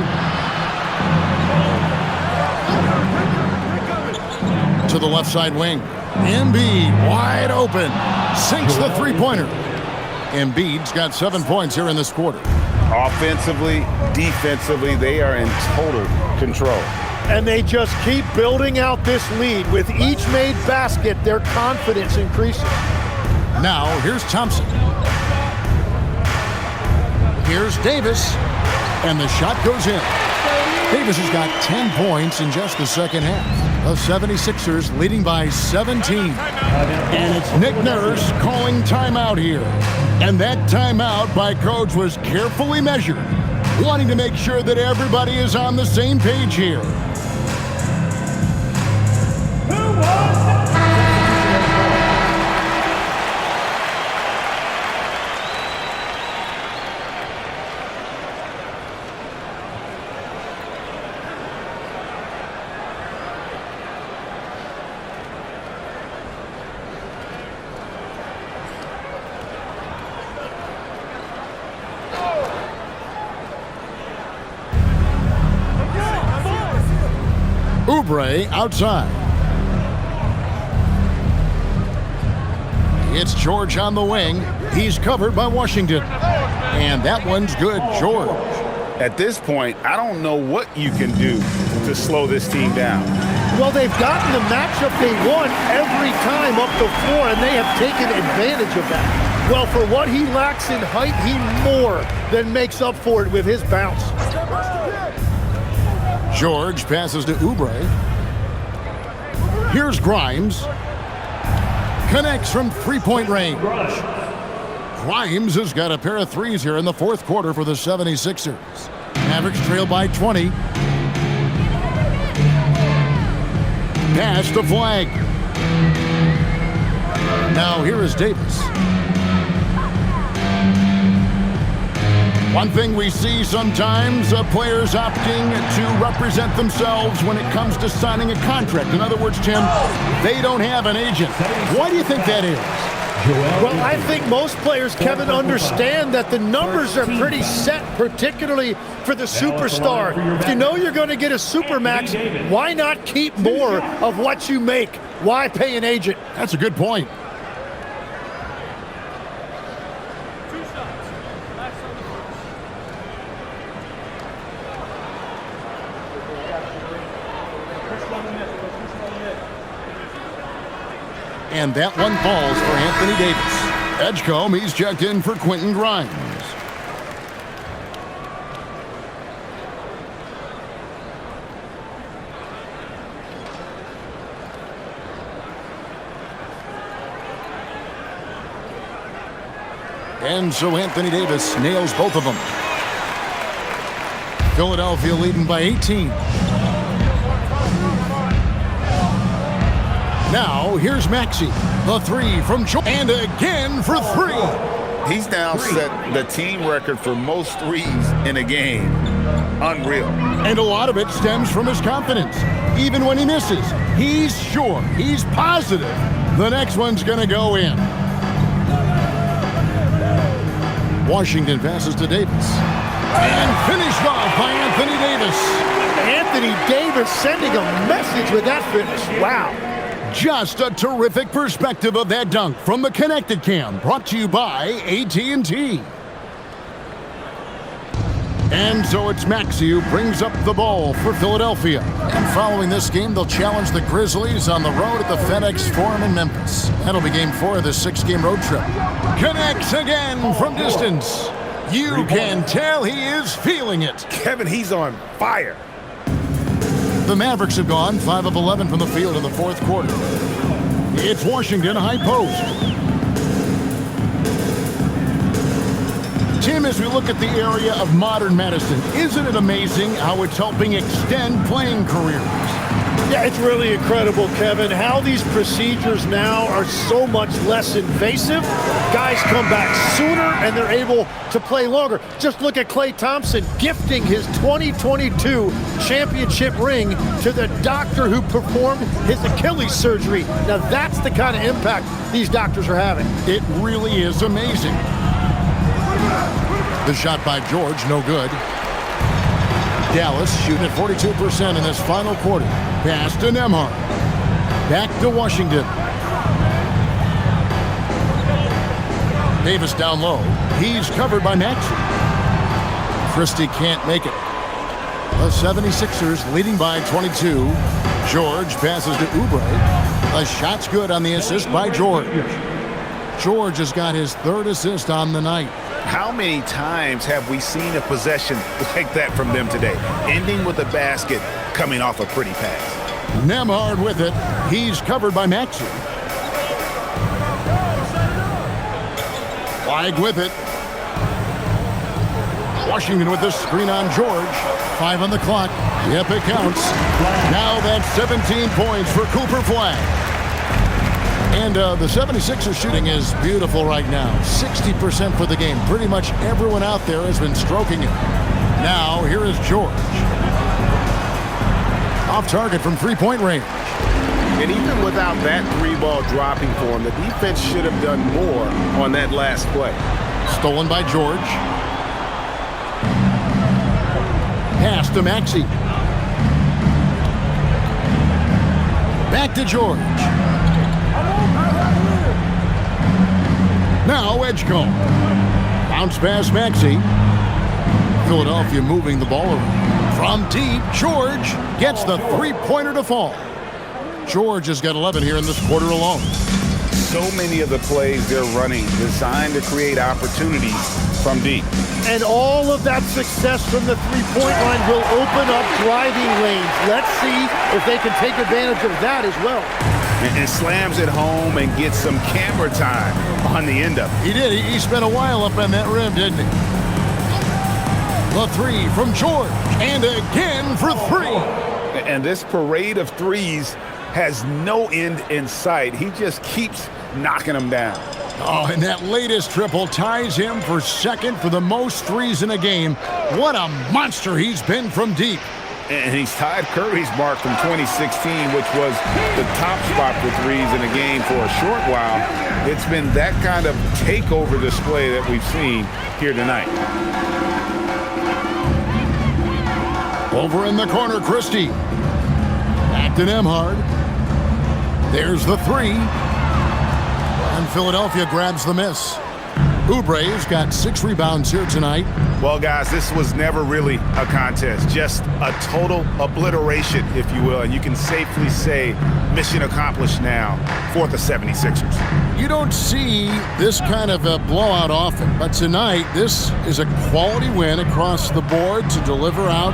To the left side wing. Embiid wide open. Sinks the three-pointer. Embiid's got 7 points here in this quarter.
Offensively, defensively, they are in total control.
And they just keep building out this lead. With each made basket, their confidence increases.
Now, here's Thompson. Here's Davis. And the shot goes in. Davis has got 10 points in just the second half. The 76ers leading by 17. And it's Nick Nurse calling timeout here. And that timeout by Coach was carefully measured, wanting to make sure that everybody is on the same page here. Oubre outside. It's George on the wing. He's covered by Washington. And that one's good, George.
At this point, I don't know what you can do to slow this team down.
Well, they've gotten the matchup they want every time up the floor, and they have taken advantage of that. Well, for what he lacks in height, he more than makes up for it with his bounce.
George passes to Oubre. Here's Grimes. Connects from three-point range. Grimes has got a pair of threes here in the fourth quarter for the 76ers. Mavericks trail by 20. Pass to Flag. Now here is Davis. One thing we see sometimes, players opting to represent themselves when it comes to signing a contract. In other words, Tim, they don't have an agent. Why do you think that is?
Well, I think most players, Kevin, understand that the numbers are pretty set, particularly for the superstar. If you know you're going to get a supermax, why not keep more of what you make? Why pay an agent?
That's a good point. And that one falls for Anthony Davis. Edgecombe, he's checked in for Quentin Grimes. And so Anthony Davis nails both of them. Philadelphia leading by 18. Now, here's Maxey. The three from George. And again for three.
He's now set the team record for most threes in a game. Unreal.
And a lot of it stems from his confidence. Even when he misses, he's sure, he's positive the next one's going to go in. Washington passes to Davis. And finished off by Anthony Davis.
Anthony Davis sending a message with that finish. Wow.
Just a terrific perspective of that dunk from the Connecticut Cam, brought to you by AT&T. And so it's Maxey who brings up the ball for Philadelphia. And following this game, they'll challenge the Grizzlies on the road at the FedEx Forum in Memphis. That'll be game 4 of this 6-game road trip. Connects again from distance. You can tell he is feeling it.
Kevin, he's on fire.
The Mavericks have gone 5 of 11 from the field in the fourth quarter. It's Washington high post. Tim, as we look at the area of modern medicine, isn't it amazing how it's helping extend playing careers?
Yeah, it's really incredible, Kevin, how these procedures now are so much less invasive. Guys come back sooner and they're able to play longer. Just look at Klay Thompson gifting his 2022 championship ring to the doctor who performed his Achilles surgery. Now that's the kind of impact these doctors are having.
It really is amazing. The shot by George, no good. Dallas shooting at 42% in this final quarter. Pass to Nembhard. Back to Washington. Davis down low. He's covered by Maxey. Christie can't make it. The 76ers leading by 22. George passes to Oubre. The shot's good on the assist by George. George has got his 3rd assist on the night.
How many times have we seen a possession like that from them today? Ending with a basket, coming off a pretty pass.
Nembhard with it. He's covered by Maxey. Flag with it. Washington with the screen on George. 5 on the clock. Yep, it counts. Now that's 17 points for Cooper Flag. And the 76ers shooting is beautiful right now. 60% for the game. Pretty much everyone out there has been stroking it. Now, here is George. Off target from three-point range.
And even without that 3-ball dropping for him, the defense should have done more on that last play.
Stolen by George. Pass to Maxey. Back to George. Now Edgecombe. Bounce pass Maxey. Philadelphia moving the ball around. From deep, George gets the 3-pointer to fall. George has got 11 here in this quarter alone.
So many of the plays they're running designed to create opportunities from deep.
And all of that success from the 3-point line will open up driving lanes. Let's see if they can take advantage of that as well.
And slams it home and gets some camera time on the end of it.
He did. He spent a while up on that rim, didn't he? The 3 from George. And again for 3.
And this parade of threes has no end in sight. He just keeps knocking them down.
Oh, and that latest triple ties him for 2nd for the most threes in a game. What a monster he's been from deep.
And he's tied Curry's mark from 2016, which was the top spot for threes in a game for a short while. It's been that kind of takeover display that we've seen here tonight.
Over in the corner, Christie. Back to Nembhard. There's the 3. And Philadelphia grabs the miss. Oubre's got 6 rebounds here tonight.
Well, guys, this was never really a contest, just a total obliteration, if you will. And you can safely say mission accomplished now for the 76ers.
You don't see this kind of a blowout often, but tonight this is a quality win across the board to deliver out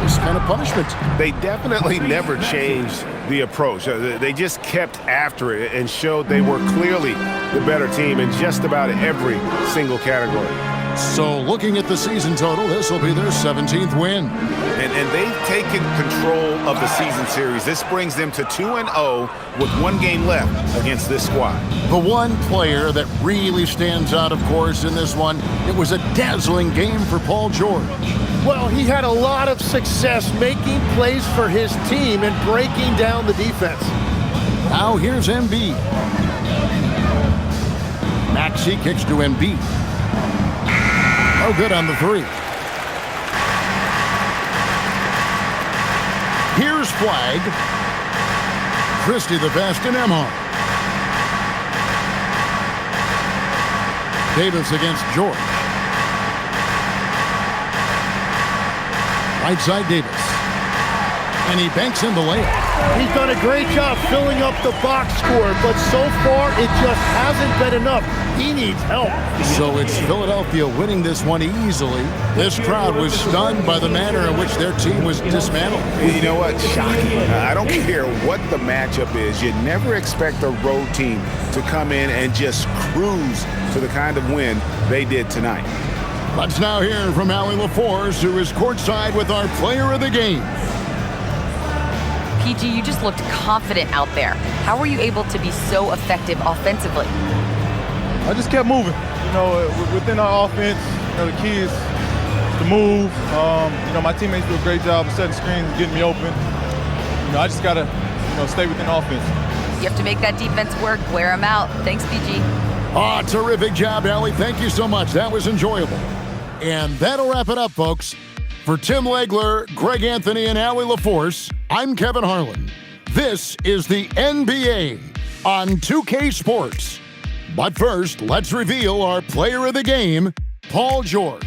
this kind of punishment.
They definitely never changed the approach. They just kept after it and showed they were clearly the better team in just about every single category.
So looking at the season total, this will be their 17th win.
And they've taken control of the season series. This brings them to 2-0 with 1 game left against this squad.
The one player that really stands out, of course, in this one, it was a dazzling game for Paul George.
Well, he had a lot of success making plays for his team and breaking down the defense.
Now here's Embiid. Maxey kicks to Embiid. No good on the 3. Here's Flag. Christie the pass to Nembhard. Davis against George. Right side, Davis. And he banks in the layup.
He's done a great job filling up the box score, but so far it just hasn't been enough. He needs help.
So it's Philadelphia winning this one easily. This crowd was stunned by the manner in which their team was dismantled.
You know what? Shocking. I don't care what the matchup is. You never expect a road team to come in and just cruise to the kind of win they did tonight.
Let's now hear from Allie LaForce, who is courtside with our player of the game.
PG, you just looked confident out there. How were you able to be so effective offensively?
I just kept moving. You know, within our offense, you know, the key is to move. You know, my teammates do a great job of setting screens and getting me open. You know, I just got to, you know, stay within offense.
You have to make that defense work. Wear them out. Thanks, PG.
Terrific job, Allie. Thank you so much. That was enjoyable. And that'll wrap it up, folks. For Tim Legler, Greg Anthony, and Allie LaForce, I'm Kevin Harlan. This is the NBA on 2K Sports. But first, let's reveal our player of the game, Paul George.